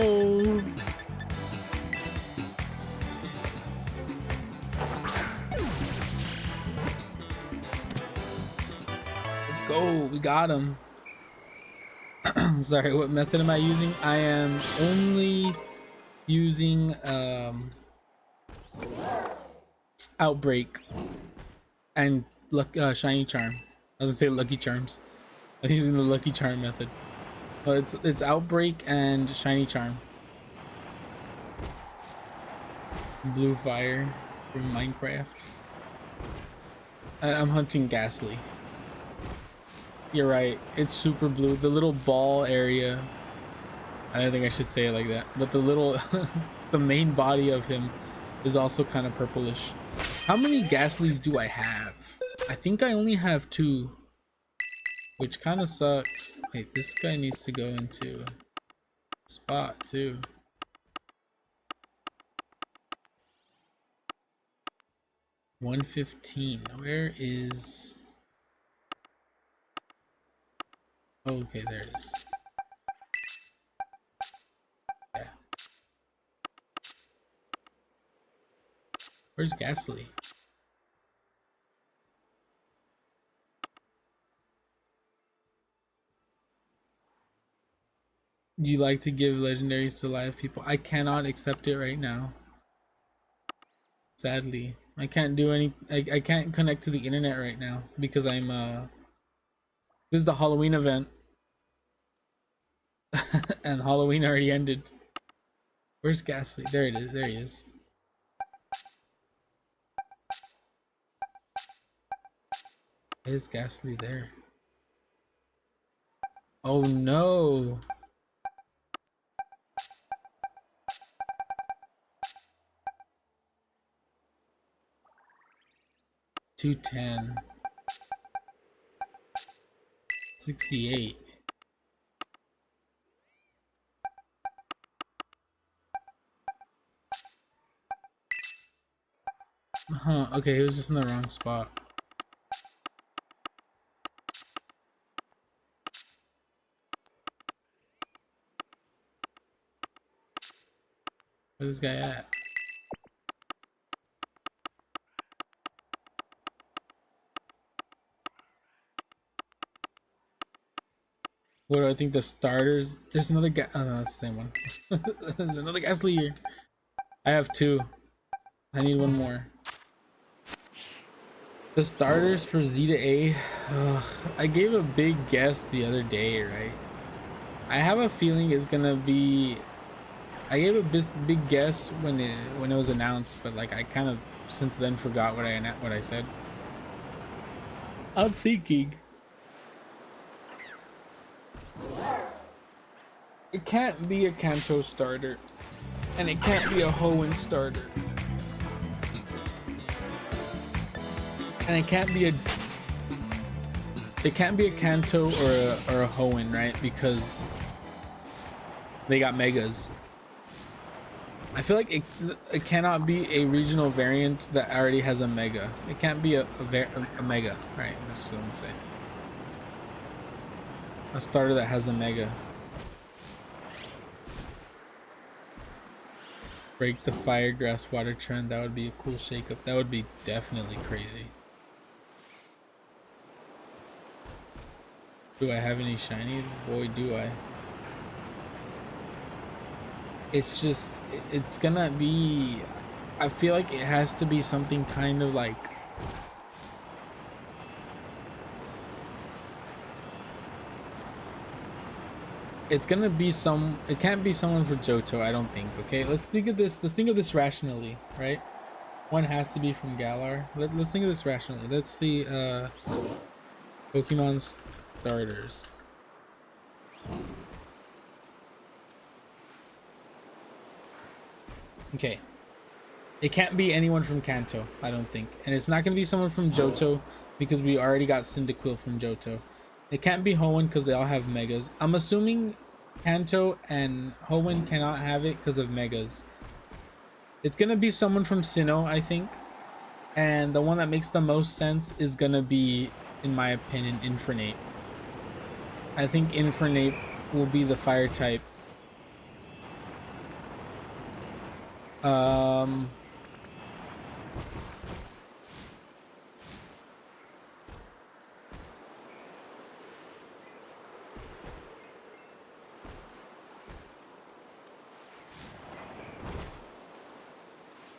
Let's go. We got him. Sorry, what method am I using? I am only using Outbreak and Shiny Charm. I was gonna say Lucky Charms. I'm using the Lucky Charm method. Well, it's Outbreak and Shiny Charm. Blue Fire from Minecraft. I'm hunting Gastly. You're right. It's super blue. The little ball area. I don't think I should say it like that. But the little, the main body of him is also kind of purplish. How many Gastlys do I have? I think I only have 2. Which kind of sucks. Wait, this guy needs to go into spot too. $115. Where is... Oh, okay, there it is. Yeah. Where's Gastly? Do you like to give legendaries to live people? I cannot accept it right now. Sadly. I can't do any... I can't connect to the internet right now because I'm this is the Halloween event. And Halloween already ended. Where's Gastly? There it is. There he is. Is Gastly there? Oh no. $210. 68. Huh, okay, he was just in the wrong spot. Where's this guy at? What do I think the starters? There's another guy. Oh no, that's the same one. There's another Gastly here. I have 2. I need 1 more. The starters for Z to A. I gave a big guess the other day, right? I have a feeling it's gonna be. I gave a big guess when it was announced, but like I kind of since then forgot what I said. I'm thinking. It can't be a Kanto starter, and it can't be a Hoenn starter, and it can't be a Kanto or a Hoenn, right? Because they got megas. I feel like it cannot be a regional variant that already has a mega. It can't be a mega, right? That's what I'm saying. A starter that has a mega. Break the firegrass water trend. That would be a cool shakeup. That would be definitely crazy. Do I have any shinies? Boy, do I. It's just, it's gonna be, I feel like it has to be something kind of like, it's gonna be it can't be someone for Johto, I don't think. Okay, let's think of this rationally, right? One has to be from Galar. Let's think of this rationally. Let's see Pokemon starters. Okay, it can't be anyone from Kanto, I don't think, and it's not gonna be someone from Johto because we already got Cyndaquil from Johto. It can't be Hoenn because they all have megas. I'm assuming Kanto and Hoenn cannot have it because of megas. It's gonna be someone from Sinnoh, I think. And the one that makes the most sense is gonna be, in my opinion, Infernape. I think Infernape will be the fire type.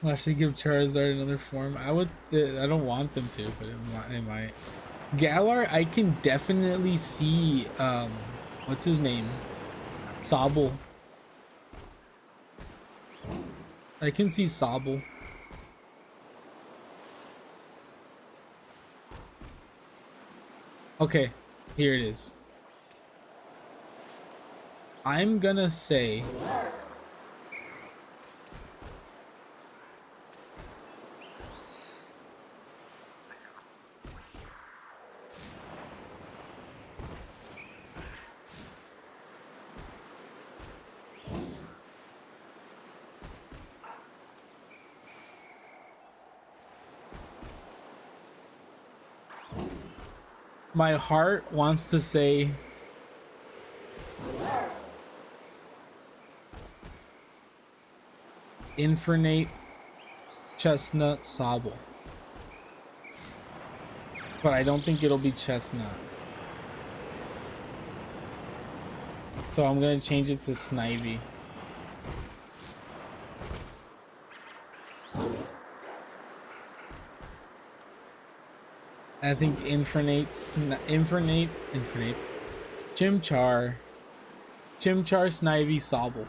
I'll actually give Charizard another form. I don't want them to, but it might. Galar, I can definitely see, what's his name? Sobble. I can see Sobble. Okay, here it is. I'm gonna say my heart wants to say Infernape, Chestnut, Sobble. But I don't think it'll be Chestnut. So I'm gonna change it to Snivy. I think Infernape, Chimchar, Snivy, Sobble.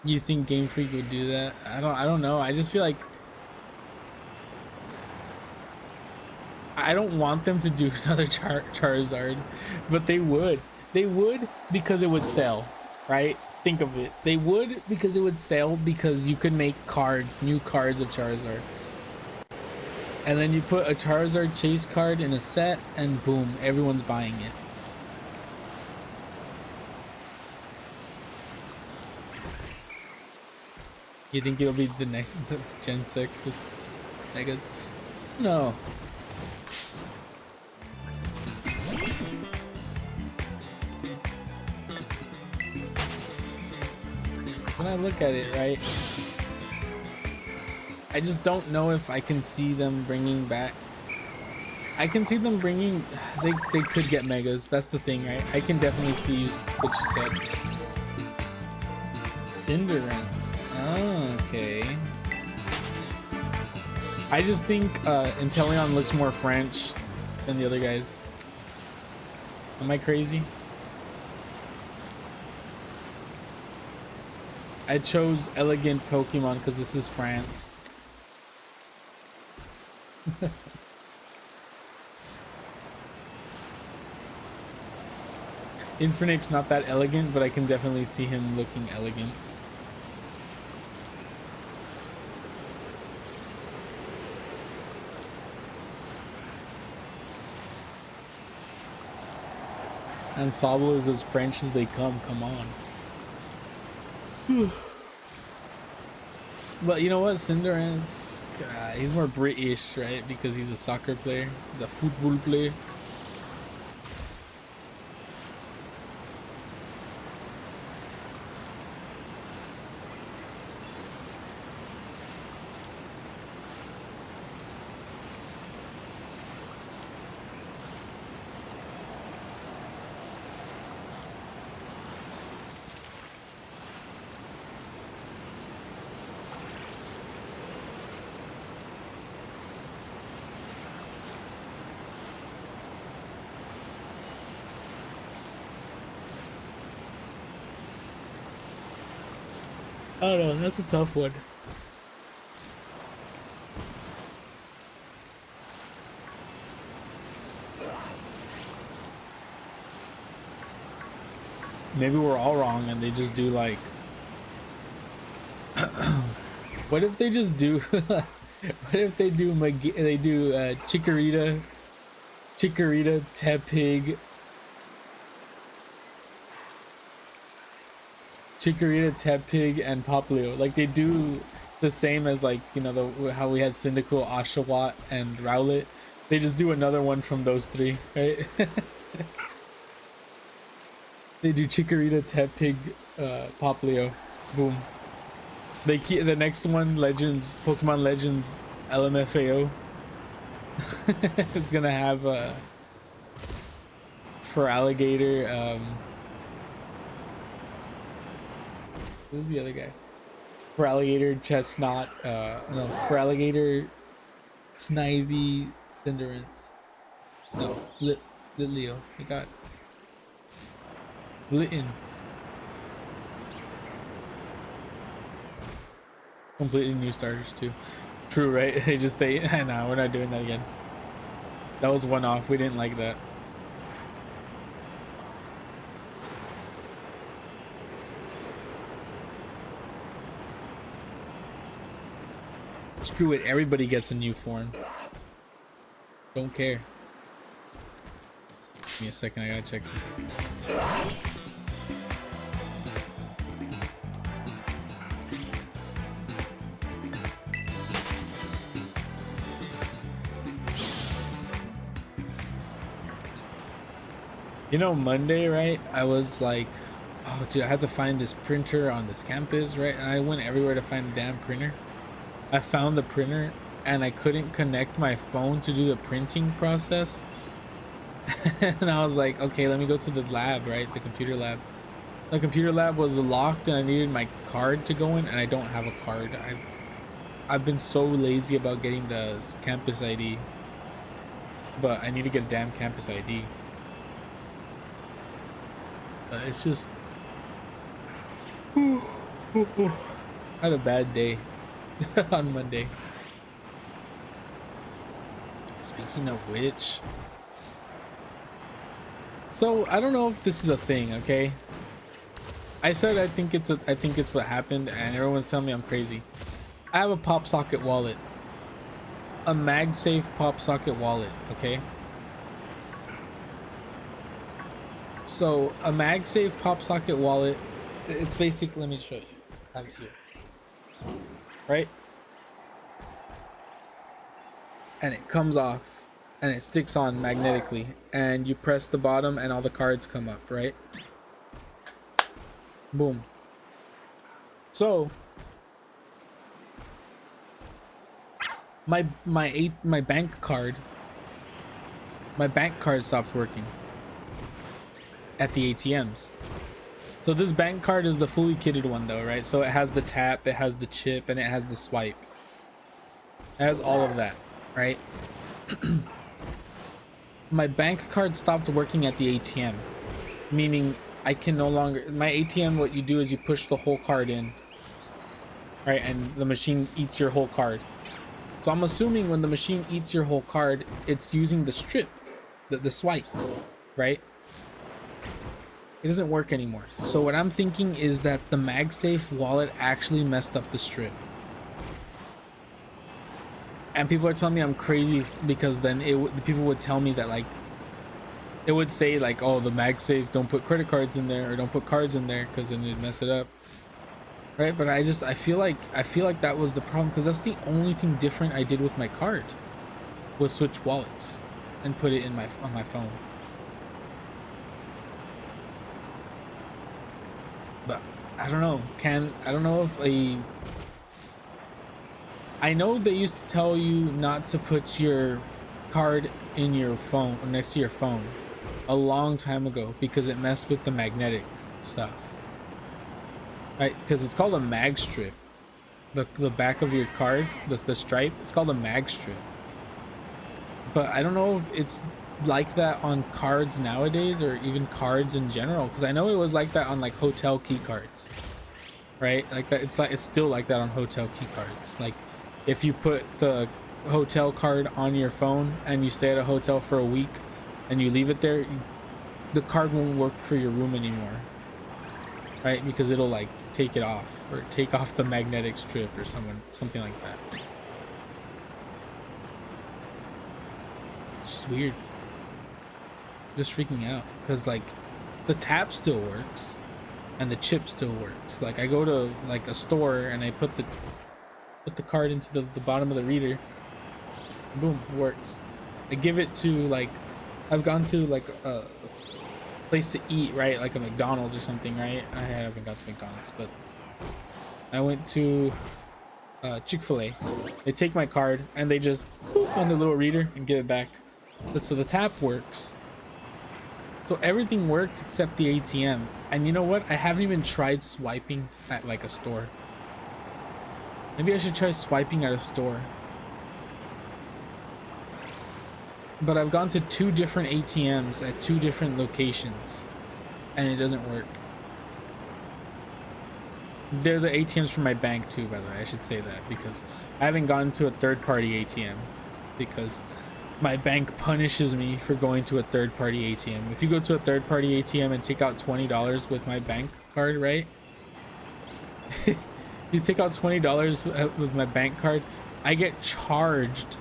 You think Game Freak would do that? I don't know. I just feel like I don't want them to do another Charizard, but they would. They would because it would sell, right? Think of it. They would because it would sell because you could make cards, new cards of Charizard. And then you put a Charizard chase card in a set and boom, everyone's buying it. You think it'll be the next Gen 6 with Megas? No. When I look at it, right, I just don't know if I can see them bringing back. I can see them bringing. They could get Megas. That's the thing, right? I can definitely see what you said. Cinderace. Oh, okay. I just think Inteleon looks more French than the other guys. Am I crazy? I chose elegant Pokemon because this is France. Infernape's not that elegant, but I can definitely see him looking elegant. And Sobble is as French as they come on. But you know what, Cinderace, he's more British, right? Because he's a soccer player, he's a football player. I don't know, that's a tough one. Maybe we're all wrong and they just do like what if they just do What if they do Chikorita, Tepig, and Poplio? Like they do the same as like, you know, the how we had Cyndaquil, Oshawott, and Rowlet. They just do another one from those three, right? They do Chikorita, Tepig, Poplio. Boom. They keep the next one, Legends, Pokemon Legends, LMFAO. It's gonna have for alligator. Who's the other guy? For alligator, Chestnut. No, for alligator, Snivy, Cinderace. No, Litleo. I got Litten. Completely new starters too. True, right? They just say, "Nah, we're not doing that again." That was one off. We didn't like that. Screw it. Everybody gets a new form. Don't care. Give me a second. I gotta check something. You know, Monday, right? I was like, oh, dude, I had to find this printer on this campus, right? And I went everywhere to find a damn printer. I found the printer and I couldn't connect my phone to do the printing process. And I was like, okay, let me go to the lab, right? The computer lab. The computer lab was locked and I needed my card to go in, and I don't have a card. I've been so lazy about getting the campus ID, but I need to get a damn campus ID. It's just I had a bad day on Monday. Speaking of which, so I don't know if this is a thing, okay? I said I think it's what happened, and everyone's telling me I'm crazy. I have a pop socket wallet, a MagSafe pop socket wallet, okay? So a MagSafe pop socket wallet, it's basically, let me show you. I have it here, right? And it comes off and it sticks on magnetically, and you press the bottom and all the cards come up, right? Boom. So my bank card stopped working at the ATMs. So this bank card is the fully kitted one though, right? So it has the tap, it has the chip, and it has the swipe. It has all of that, right? My bank card stopped working at the ATM, meaning I can no longer, my ATM, what you do is you push the whole card in, right? And the machine eats your whole card. So I'm assuming when the machine eats your whole card, it's using the strip, the swipe, right? It doesn't work anymore. So what I'm thinking is that the MagSafe wallet actually messed up the strip. And people are telling me I'm crazy because then people would tell me that, like, it would say like, oh, the MagSafe, don't put credit cards in there, or don't put cards in there because then it'd mess it up, right? But I feel like that was the problem, because that's the only thing different I did with my card was switch wallets and put it in on my phone. But I don't know. I don't know if I know they used to tell you not to put your card in your phone or next to your phone a long time ago because it messed with the magnetic stuff, right? Because it's called a mag strip. The back of your card, the stripe, it's called a mag strip. But I don't know if it's like that on cards nowadays, or even cards in general, because I know it was like that on like hotel key cards, right? Like that, it's still like that on hotel key cards. Like if you put the hotel card on your phone and you stay at a hotel for a week and you leave it there, the card won't work for your room anymore, right? Because it'll like take it off, or take off the magnetic strip or something like that. weird. Just freaking out because like the tap still works and the chip still works. Like I go to like a store and I put the card into the bottom of the reader, boom, it works. I give it to like, I've gone to like a place to eat, right, like a McDonald's or something, right? I haven't got to McDonald's, but I went to Chick-fil-A. They take my card and they just boop on the little reader and give it back. So the tap works. So everything works except the ATM. And you know what? I haven't even tried swiping at like a store. Maybe I should try swiping at a store. But I've gone to 2 different ATMs at 2 different locations and it doesn't work. They're the ATMs from my bank too, by the way. I should say that because I haven't gone to a third-party ATM because my bank punishes me for going to a third-party ATM. If you go to a third-party ATM and take out $20 with my bank card, right? You take out $20 with my bank card, I get charged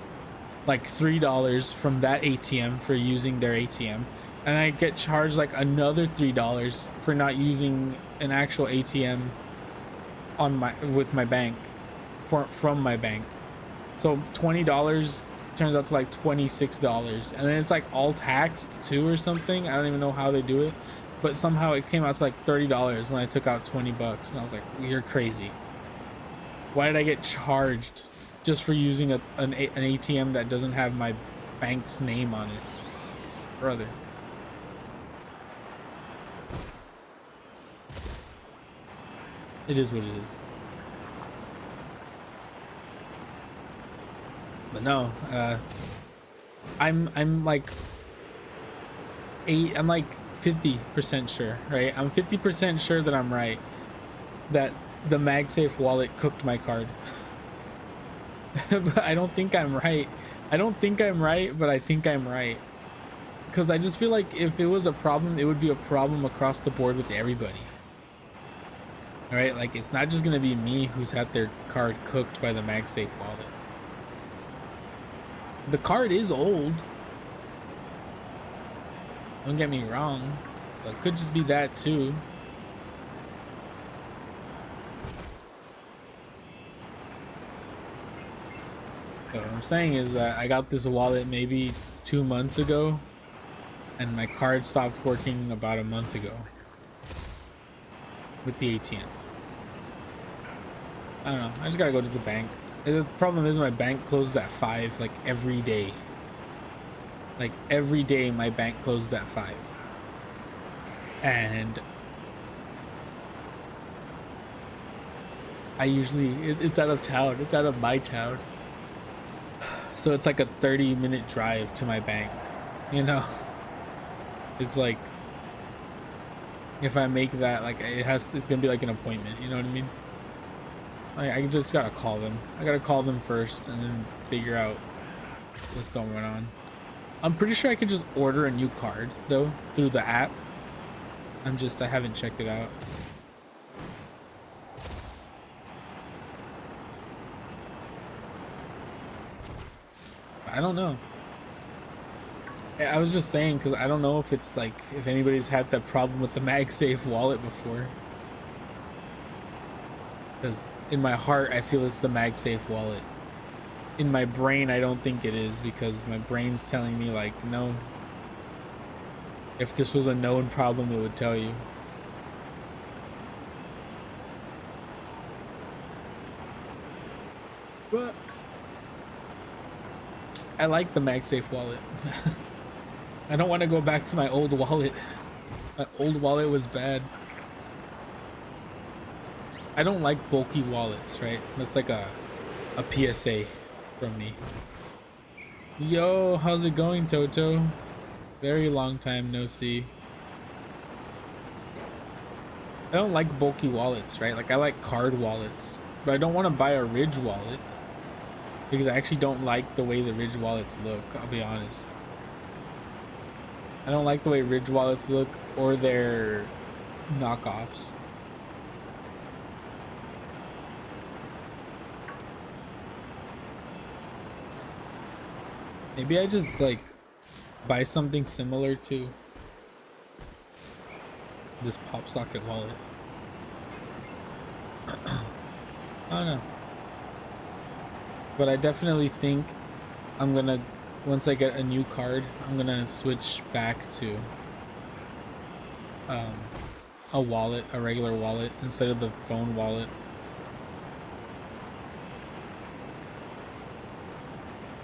like $3 from that ATM for using their ATM, and I get charged like another $3 for not using an actual ATM on with my bank from my bank. So $20 turns out to like $26, and then it's like all taxed too or something. I don't even know how they do it, but somehow it came out to like $30 when I took out $20, and I was like, you're crazy. Why did I get charged just for using an ATM that doesn't have my bank's name on it? Brother. It is what it is. But no, I'm like 50% sure, right? I'm 50% sure that I'm right, that the MagSafe wallet cooked my card. But I don't think I'm right. I don't think I'm right, but I think I'm right. Because I just feel like if it was a problem, it would be a problem across the board with everybody. All right, like it's not just gonna be me who's had their card cooked by the MagSafe wallet. The card is old. Don't get me wrong, but it could just be that too. So what I'm saying is that I got this wallet maybe 2 months ago, and my card stopped working about a month ago with the ATM. I don't know. I just gotta go to the bank. The problem is my bank closes at 5 like every day. Like every day my bank closes at 5. And I usually, it's out of town. It's out of my town. So it's like a 30-minute drive to my bank, you know? It's like, if I make that, like it's gonna be like an appointment, you know what I mean? Like, I just gotta call them. I gotta call them first and then figure out what's going on. I'm pretty sure I can just order a new card though through the app. I haven't checked it out. I don't know. I was just saying because I don't know if it's like, if anybody's had that problem with the MagSafe wallet before. Because in my heart, I feel it's the MagSafe wallet. In my brain, I don't think it is, because my brain's telling me like, no. If this was a known problem, it would tell you. But I like the MagSafe wallet. I don't want to go back to my old wallet. My old wallet was bad. I don't like bulky wallets, right? That's like a PSA from me. Yo, how's it going, Toto? Very long time no see. I don't like bulky wallets, right? Like I like card wallets, but I don't want to buy a Ridge wallet because I actually don't like the way the Ridge wallets look, I'll be honest. I don't like the way Ridge wallets look or their knockoffs. Maybe I just like buy something similar to this pop socket wallet. I don't know, but I definitely think I'm gonna, once I get a new card, I'm gonna switch back to a wallet, a regular wallet, instead of the phone wallet.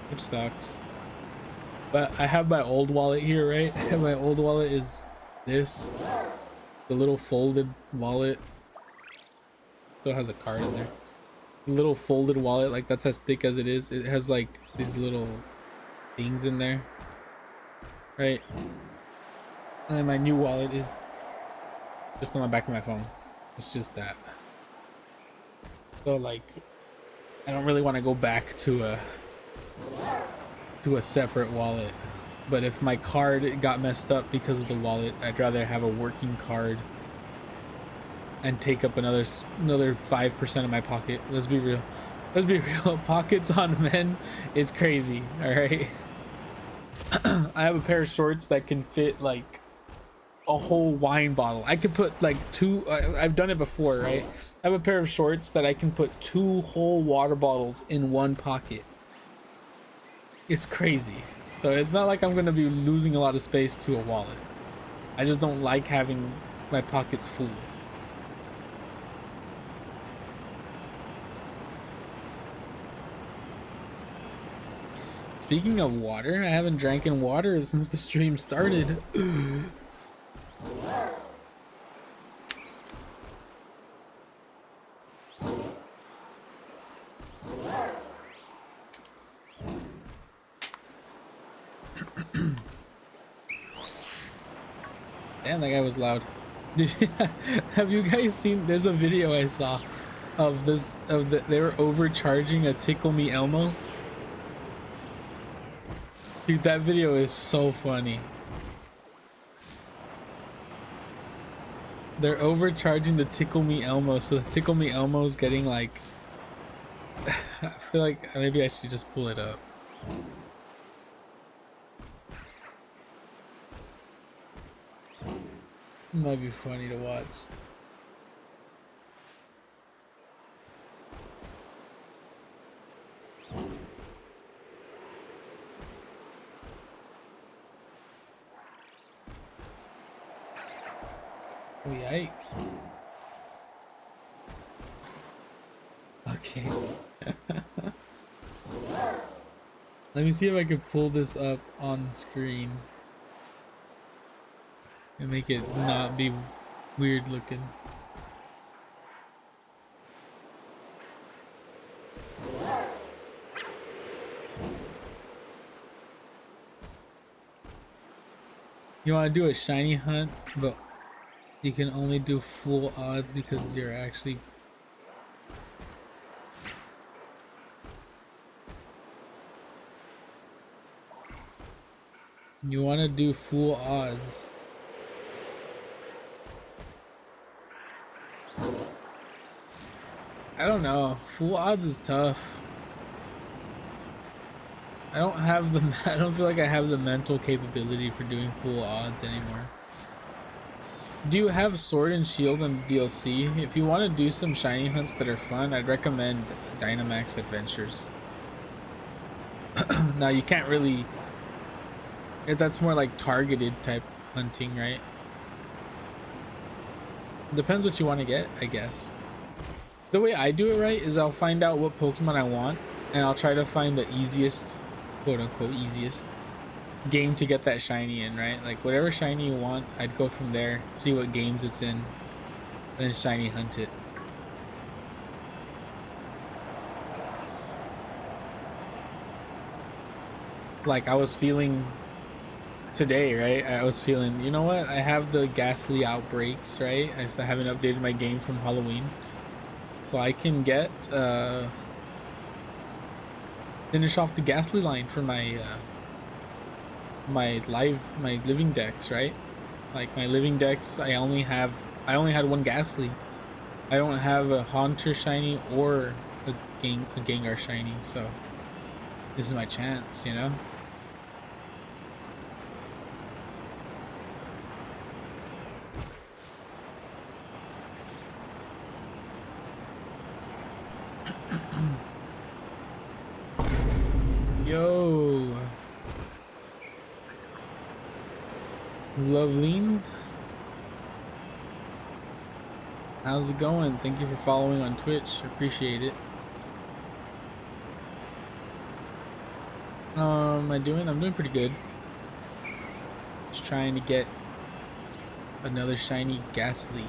Which sucks. But I have my old wallet here, right? My old wallet is this, the little folded wallet. Still has a card in there. The little folded wallet, like that's as thick as it is. It has like these little things in there, right? And then my new wallet is just on the back of my phone. It's just that. So like, I don't really want to go back to a separate wallet. But if my card got messed up because of the wallet, I'd rather have a working card and take up another 5% of my pocket. Let's be real. Let's be real. Pockets on men, it's crazy. All right. I have a pair of shorts that can fit like a whole wine bottle. I could put like two. I've done it before, right? I have a pair of shorts that I can put 2 whole water bottles in one pocket. It's crazy. So it's not like I'm gonna be losing a lot of space to a wallet. I just don't like having my pockets full. Speaking of water, I haven't drank in water since the stream started. Damn, that guy was loud. Have you guys seen, there's a video I saw of this, they were overcharging a Tickle Me Elmo. Dude, that video is so funny. They're overcharging the Tickle Me Elmo, so the Tickle Me Elmo is getting like, I feel like maybe I should just pull it up. It might be funny to watch. Oh, yikes. Okay. Let me see if I can pull this up on screen and make it not be weird looking. You want to do a shiny hunt, but you can only do full odds because you're actually... You want to do full odds. I don't know. Full odds is tough. I don't feel like I have the mental capability for doing full odds anymore. Do you have Sword and Shield and DLC? If you want to do some shiny hunts that are fun, I'd recommend Dynamax Adventures. Now you can't really... That's more like targeted type hunting, right? Depends what you want to get, I guess. The way I do it, right, is I'll find out what Pokemon I want, and I'll try to find the easiest, quote-unquote easiest, game to get that shiny in, right? Like whatever shiny you want, I'd go from there, see what games it's in, then shiny hunt it. Like I was feeling today, right? I was feeling, you know what? I have the Gastly outbreaks, right? I still haven't updated my game from Halloween. So I can get, finish off the Gastly line for my, my living decks, right? Like my living decks, I only had one Gastly. I don't have a Haunter shiny or a Gengar shiny, so this is my chance, you know? Loveline, how's it going? Thank you for following on Twitch. Appreciate it. How am I doing? I'm doing pretty good. Just trying to get another shiny Gastly.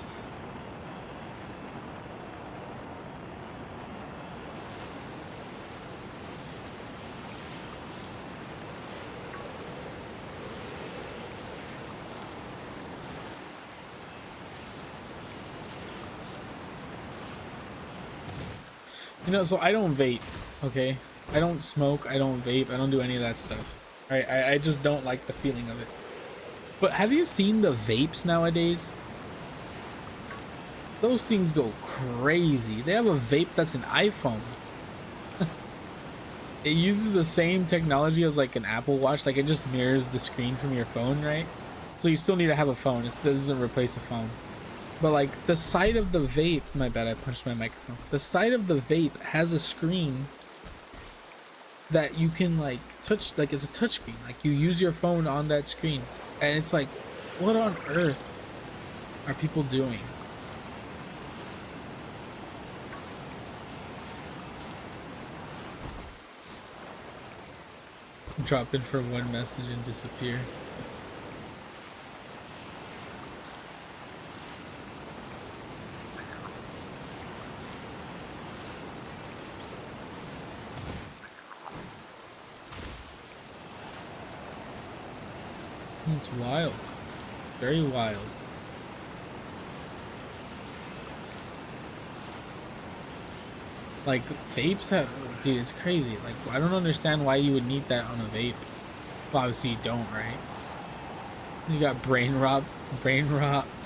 You know, so I don't vape, okay? I don't smoke, I don't vape, I don't do any of that stuff. Right? I just don't like the feeling of it. But have you seen the vapes nowadays? Those things go crazy. They have a vape that's an iPhone. It uses the same technology as like an Apple Watch, like it just mirrors the screen from your phone, right? So you still need to have a phone. It doesn't replace a phone. But like the side of the vape, my bad, I punched my microphone. The side of the vape has a screen that you can like touch, like it's a touch screen. Like you use your phone on that screen. And it's like, what on earth are people doing? Drop in for one message and disappear. It's wild. Very wild. Like vapes have, dude, it's crazy. Like I don't understand why you would need that on a vape. Well, obviously you don't, right? You got brain rot,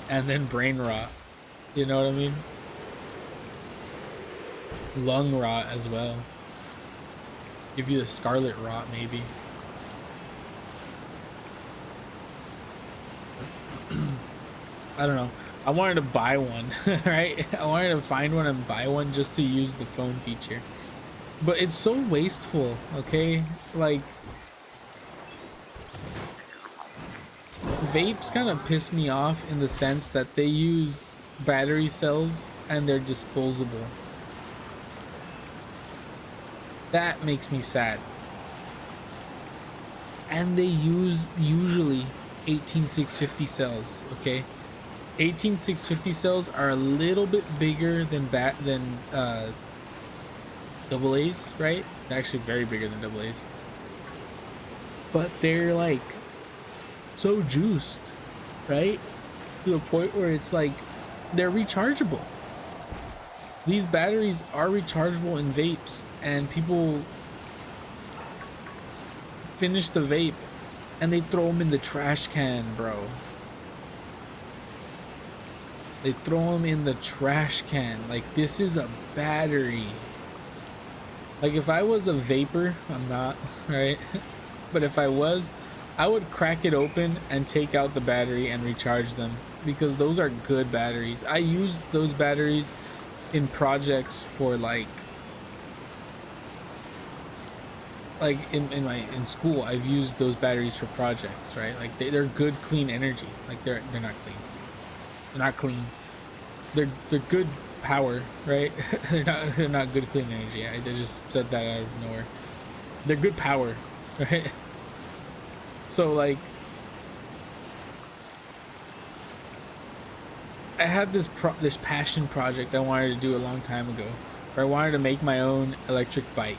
and then brain rot. You know what I mean? Lung rot as well. Give you the scarlet rot maybe. I don't know. I wanted to buy one, right? I wanted to find one and buy one just to use the phone feature. But it's so wasteful, okay? Like, vapes kind of piss me off in the sense that they use battery cells and they're disposable. That makes me sad. And they use usually 18650 cells, okay? 18650 cells are a little bit bigger than double A's, right? They're actually very bigger than double A's. But they're like so juiced, right? To the point where it's like they're rechargeable. These batteries are rechargeable in vapes, and people finish the vape and they throw them in the trash can, bro. They throw them in the trash can. Like, this is a battery. Like, if I was a vapor, I'm not, right? But if I was, I would crack it open and take out the battery and recharge them, because those are good batteries. I use those batteries in projects for like in school. I've used those batteries for projects, right? Like they're good, clean energy. Like they're not clean. They're not clean. They're good power, right? they're not good, clean energy. I just said that out of nowhere. They're good power, right? So like, I had this passion project I wanted to do a long time ago, where I wanted to make my own electric bike,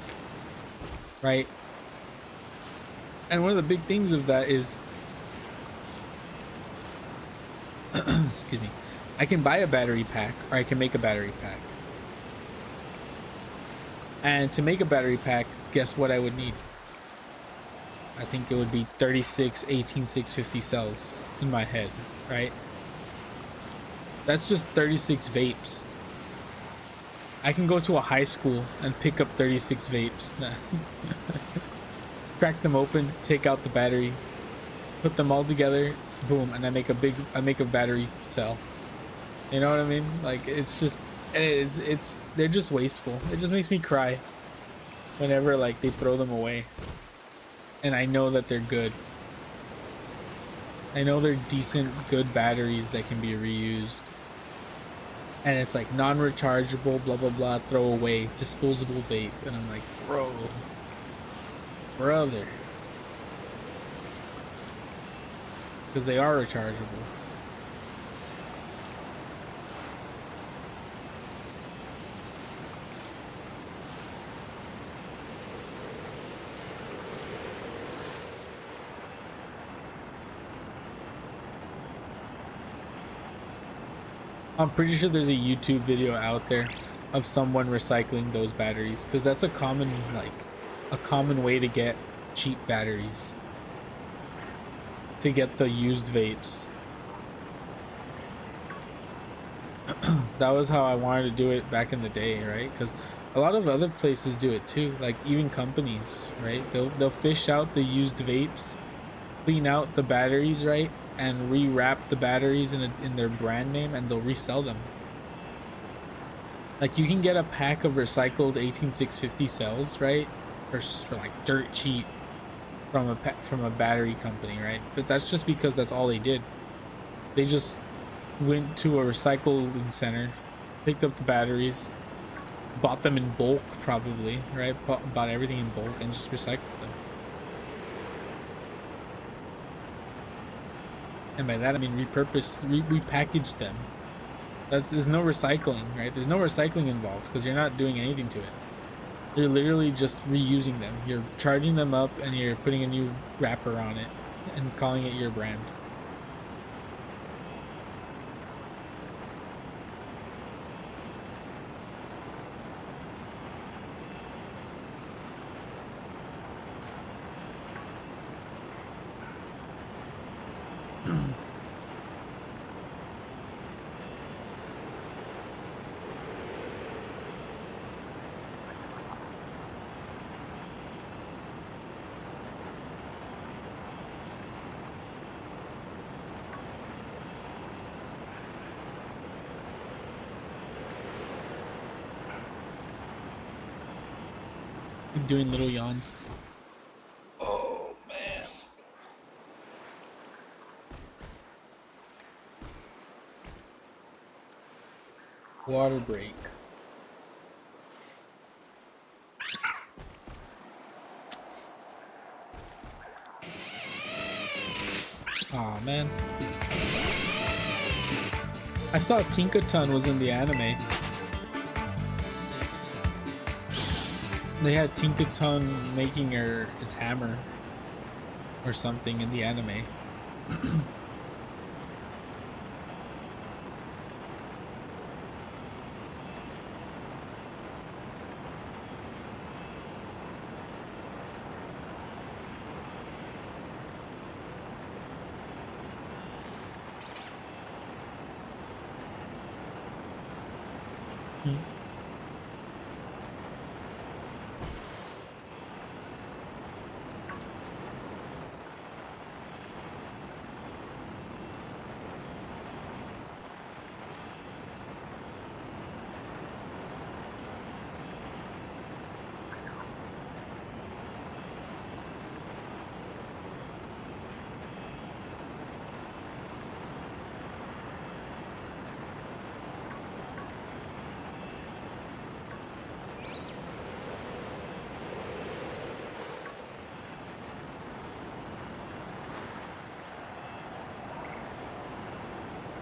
right? And one of the big things of that is, excuse me, I can buy a battery pack, or I can make a battery pack. And to make a battery pack, guess what I would need? I think it would be 36 18650 cells in my head, right? That's just 36 vapes. I can go to a high school and pick up 36 vapes. Crack them open, take out the battery, put them all together, boom, and I make a battery cell. You know what I mean? Like, it's they're just wasteful. It just makes me cry whenever like they throw them away. And I know that they're good. I know they're decent, good batteries that can be reused. And it's like non-rechargeable, blah, blah, blah, throw away, disposable vape. And I'm like, bro, brother. Because they are rechargeable. I'm pretty sure there's a YouTube video out there of someone recycling those batteries, because that's a common way to get cheap batteries, to get the used vapes. That was how I wanted to do it back in the day, right? Because a lot of other places do it too, like even companies, right? They'll fish out the used vapes, clean out the batteries, right, and rewrap the batteries in their brand name, and they'll resell them. Like you can get a pack of recycled 18650 cells, right, for like dirt cheap from a battery company, right? But that's just because that's all they did. They just went to a recycling center, picked up the batteries, bought them in bulk, probably, right? Bought everything in bulk and just recycled them. And by that I mean repackaged them. There's no recycling, right? There's no recycling involved because you're not doing anything to it. You're literally just reusing them. You're charging them up and you're putting a new wrapper on it and calling it your brand. Doing little yawns. Oh man. Water break. Aw, man. I saw Tinkaton was in the anime. They had Tinkaton making its hammer or something in the anime.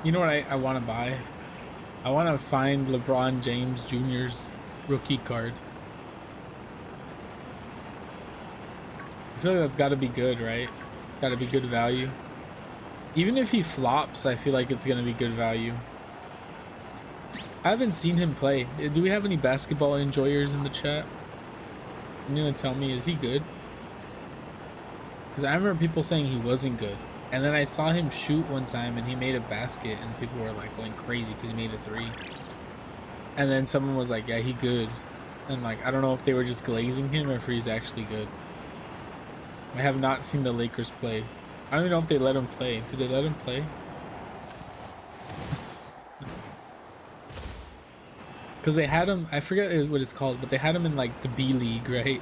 You know what I want to buy? I want to find LeBron James Jr.'s rookie card. I feel like that's got to be good, right? Got to be good value. Even if he flops, I feel like it's going to be good value. I haven't seen him play. Do we have any basketball enjoyers in the chat? You gonna tell me, is he good? Because I remember people saying he wasn't good. And then I saw him shoot one time and he made a basket and people were like going crazy because he made a 3. And then someone was like, yeah, he good. And like, I don't know if they were just glazing him or if he's actually good. I have not seen the Lakers play. I don't even know if they let him play. Did they let him play? Because they had him, I forget what it's called, but they had him in like the B League, right?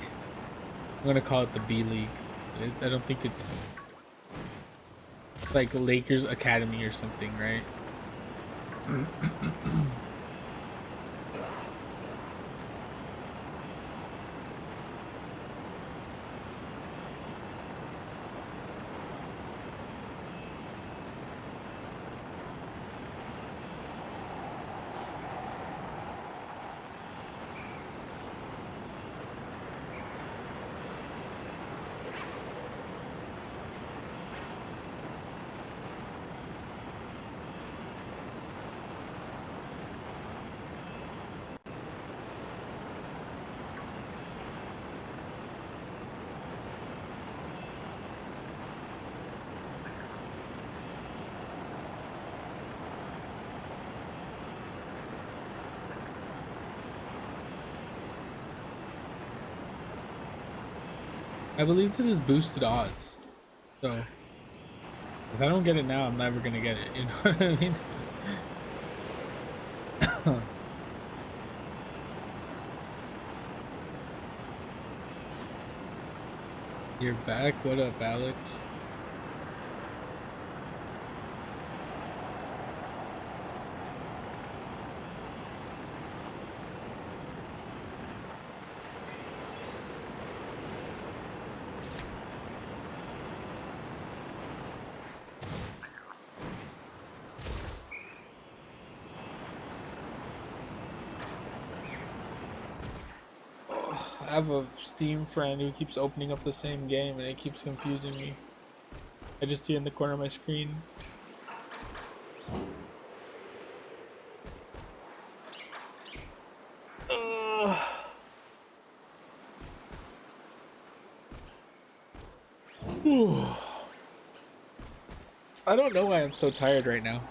I'm gonna call it the B League. I don't think it's... like Lakers Academy or something, right? I believe this is boosted odds. So if I don't get it now, I'm never gonna get it. You know what I mean? You're back. What up, Alex? I have a Steam friend who keeps opening up the same game and it keeps confusing me. I just see it in the corner of my screen. I don't know why I'm so tired right now.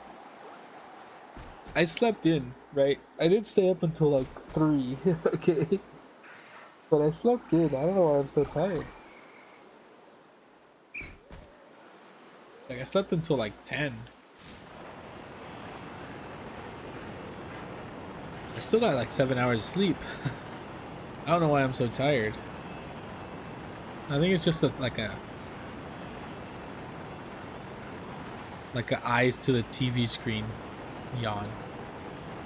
I slept in, right? I did stay up until like 3, okay? But I slept in. I don't know why I'm so tired. Like, I slept until like 10. I still got like 7 hours of sleep. I don't know why I'm so tired. I think it's just like a eyes to the TV screen yawn.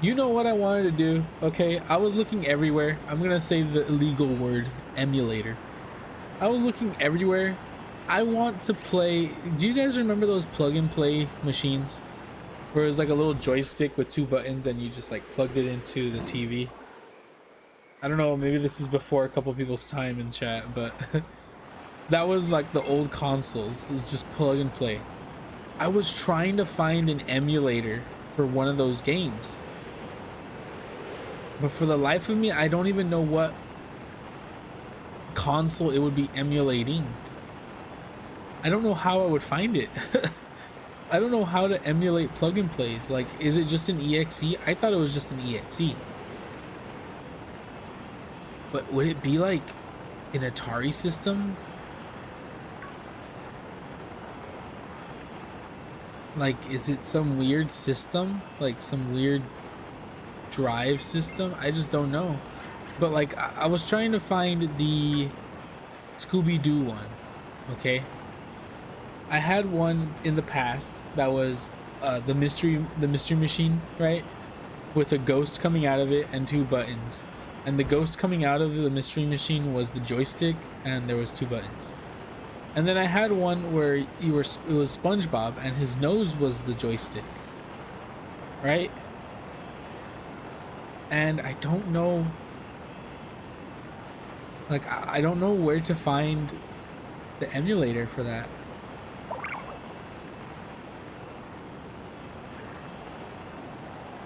You know what I wanted to do? Okay, I was looking everywhere. I'm gonna say the illegal word, emulator. I was looking everywhere. I want to play. Do you guys remember those plug and play machines where it was like a little joystick with 2 buttons and you just like plugged it into the TV? I don't know, maybe this is before a couple people's time in chat, but that was like the old consoles. It's just plug and play. I was trying to find an emulator for one of those games, but for the life of me, I don't even know what console it would be emulating. I don't know how I would find it. I don't know how to emulate plug and plays. Like, is it just an EXE? I thought it was just an EXE. But would it be like an Atari system? Like, is it some weird system? Like some weird drive system? I just don't know. But like, I was trying to find the Scooby-Doo one, okay? I had one in the past that was the mystery machine, right? With a ghost coming out of it and 2 buttons. And the ghost coming out of the mystery machine was the joystick and there was 2 buttons. And then I had one where it was SpongeBob and his nose was the joystick, right? And I don't know, like, I don't know where to find the emulator for that.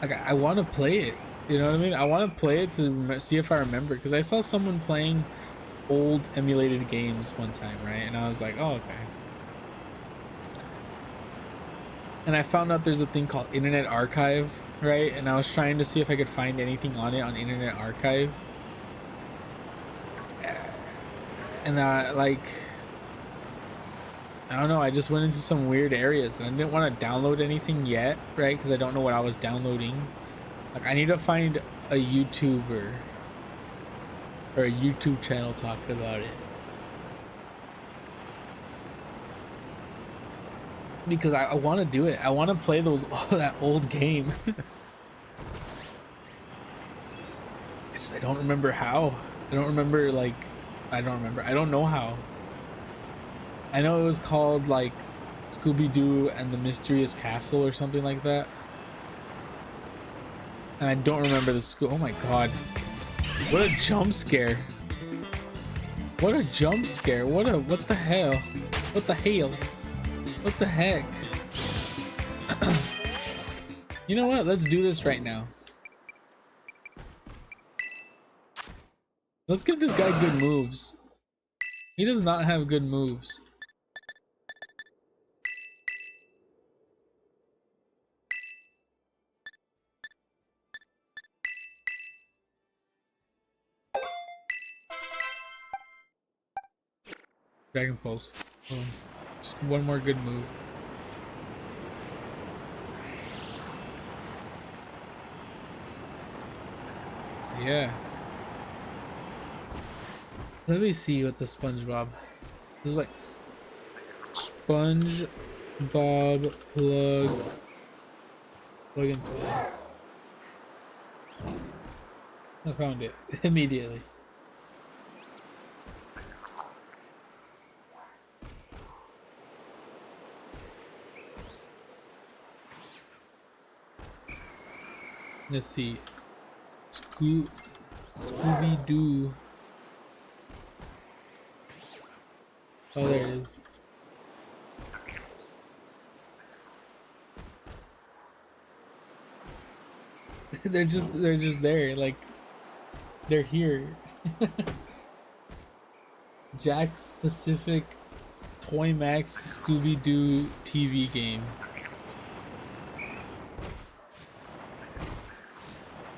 Like, I want to play it, you know what I mean? I want to play it to see if I remember, because I saw someone playing old emulated games one time, right? And I was like, oh, okay. And I found out there's a thing called Internet Archive, right? And I was trying to see if I could find anything on it on Internet Archive. And like, I don't know, I just went into some weird areas and I didn't want to download anything yet, right? Because I don't know what I was downloading. Like, I need to find a YouTuber or a YouTube channel talking about it. because I want to do it. I want to play those that old game. I don't remember how. I don't remember like I don't remember. I don't know how. I know it was called like Scooby-Doo and the Mysterious Castle or something like that. And I don't remember the school. Oh my god. What a jump scare. What a jump scare. What the hell? What the hell? What the heck? You know what? Let's do this right now. Let's give this guy good moves. He does not have good moves. Dragon Pulse. Just one more good move. Yeah. Let me see what the SpongeBob. There's like SpongeBob plug and play. I found it immediately. Let's see. Scooby-Doo. Oh, there it is. they're just there, like they're here. Jack's Pacific Toy Max Scooby-Doo TV game.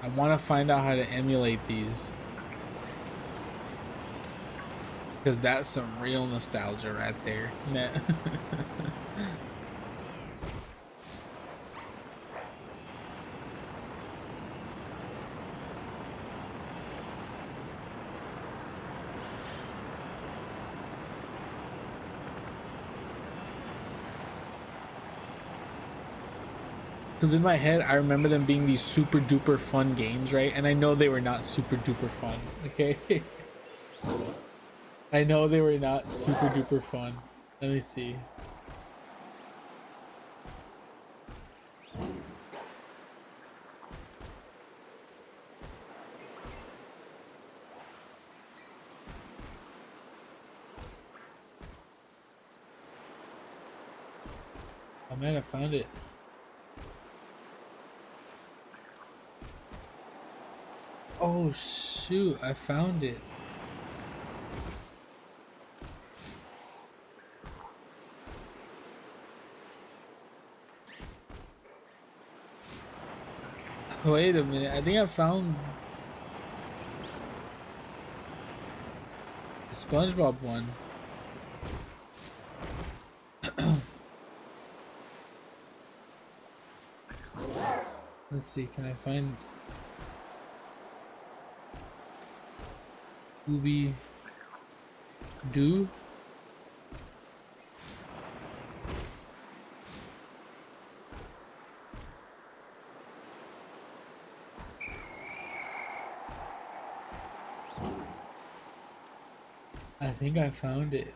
I want to find out how to emulate these, because that's some real nostalgia right there. Because in my head, I remember them being these super duper fun games, right? And I know they were not super duper fun, okay? I know they were not super duper fun. Let me see. Oh man, I found it. Oh shoot, I found it. Wait a minute, I think I found the SpongeBob one. Let's see, can I find Scooby-Doo? I think I found it.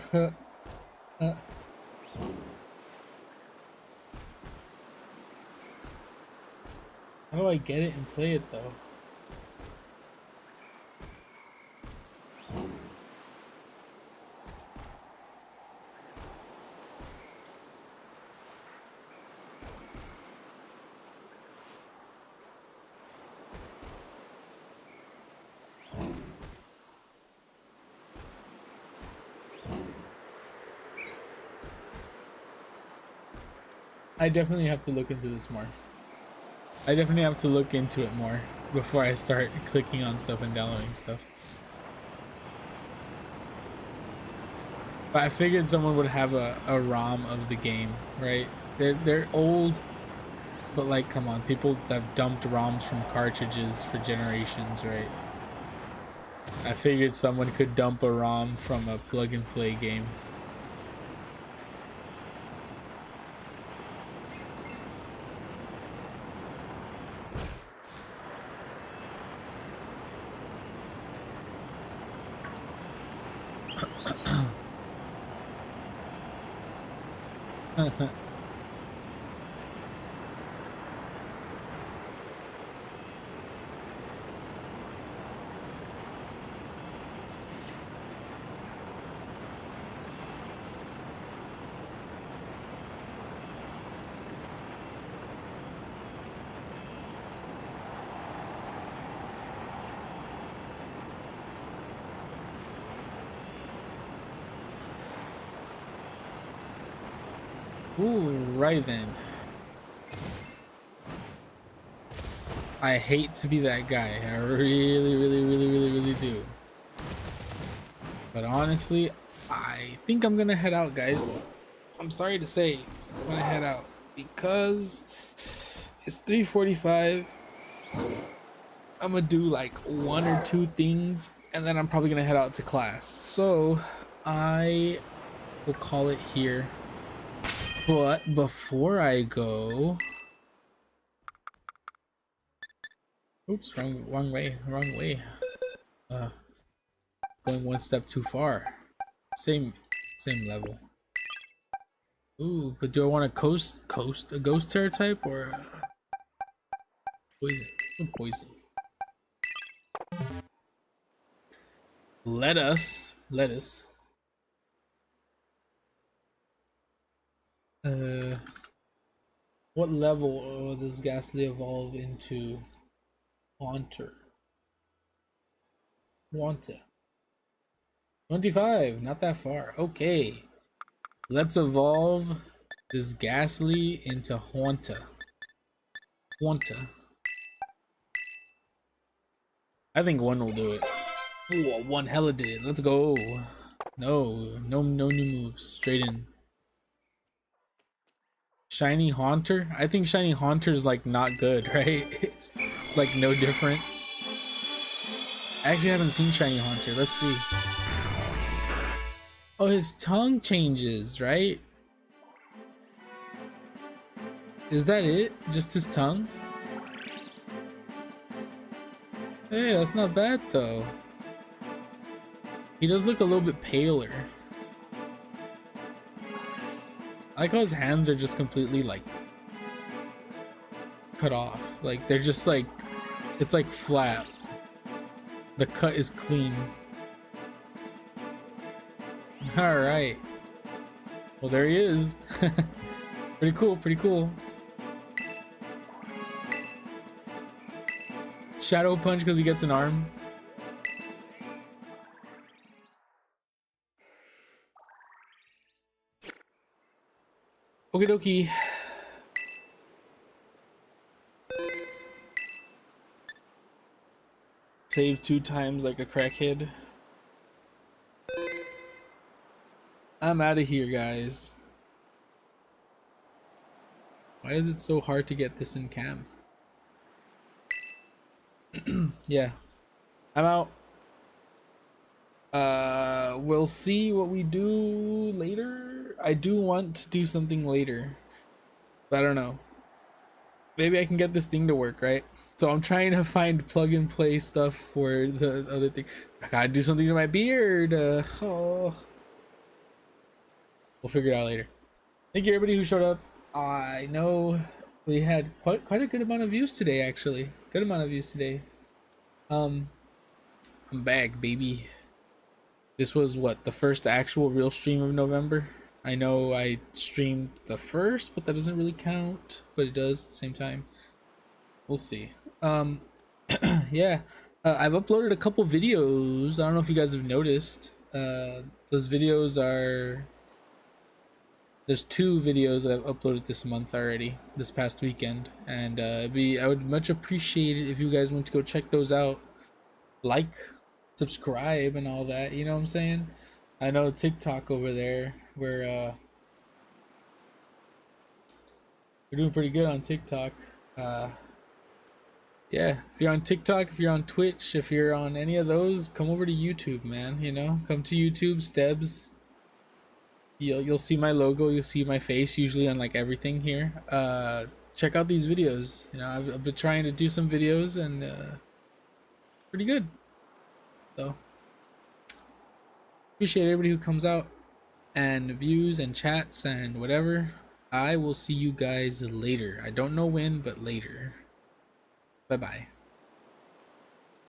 How do I get it and play it though? I definitely have to look into this more. I definitely have to look into it more before I start clicking on stuff and downloading stuff. But I figured someone would have a ROM of the game, right? They're old But like, come on, people have dumped ROMs from cartridges for generations, right? I figured someone could dump a ROM from a plug and play game. Ooh, right then. I hate to be that guy. I really do. But honestly, I think I'm gonna head out, guys. I'm sorry to say, I'm gonna head out because it's 3:45. I'm gonna do like one or two things, and then I'm probably gonna head out to class. So I will call it here. But before I go, oops, wrong way. Going one step too far. Same level. Ooh, but do I want to coast a ghost terror type or poison? Poison. Let us. What level does Gastly evolve into? Haunter. 25, not that far. Okay. Let's evolve this Gastly into Haunter. I think one will do it. Ooh, one hella did it. Let's go. No new moves. Straight in. Shiny Haunter? I think Shiny Haunter is like not good, right? It's like no different. I actually haven't seen Shiny Haunter. Let's see. Oh, his tongue changes, right? Is that it? Just his tongue? Hey, that's not bad though. He does look a little bit paler. I like how his hands are just completely like cut off. Like they're just like, it's like flat. The cut is clean. All right. Well, there he is. Pretty cool. Shadow punch because he gets an arm. Okie dokie. Save 2 times like a crackhead. I'm out of here, guys. Why is it so hard to get this in cam? Yeah. I'm out. We'll see what we do later. I do want to do something later, but I don't know. Maybe I can get this thing to work, right? So I'm trying to find plug and play stuff for the other thing. I gotta do something to my beard. Oh. We'll figure it out later. Thank you everybody who showed up. I know we had quite a good amount of views today, actually. Good amount of views today. I'm back, baby. This was what, the first actual real stream of November? I know I streamed the first, but that doesn't really count, but it does at the same time. We'll see. Yeah. I've uploaded a couple videos. I don't know if you guys have noticed. Those videos are... There's 2 videos that I've uploaded this month already, this past weekend, and I would much appreciate it if you guys want to go check those out. Like, subscribe, and all that. You know what I'm saying? I know TikTok over there, where We're doing pretty good on TikTok. Uh, yeah, if you're on TikTok, if you're on Twitch, if you're on any of those, come over to YouTube, man. You know, come to YouTube, Stebs. You'll see my logo, you'll see my face usually on like everything here. Check out these videos. You know, I've been trying to do some videos and pretty good. So appreciate everybody who comes out and views and chats and whatever. I will see you guys later. I don't know when, but later. Bye bye.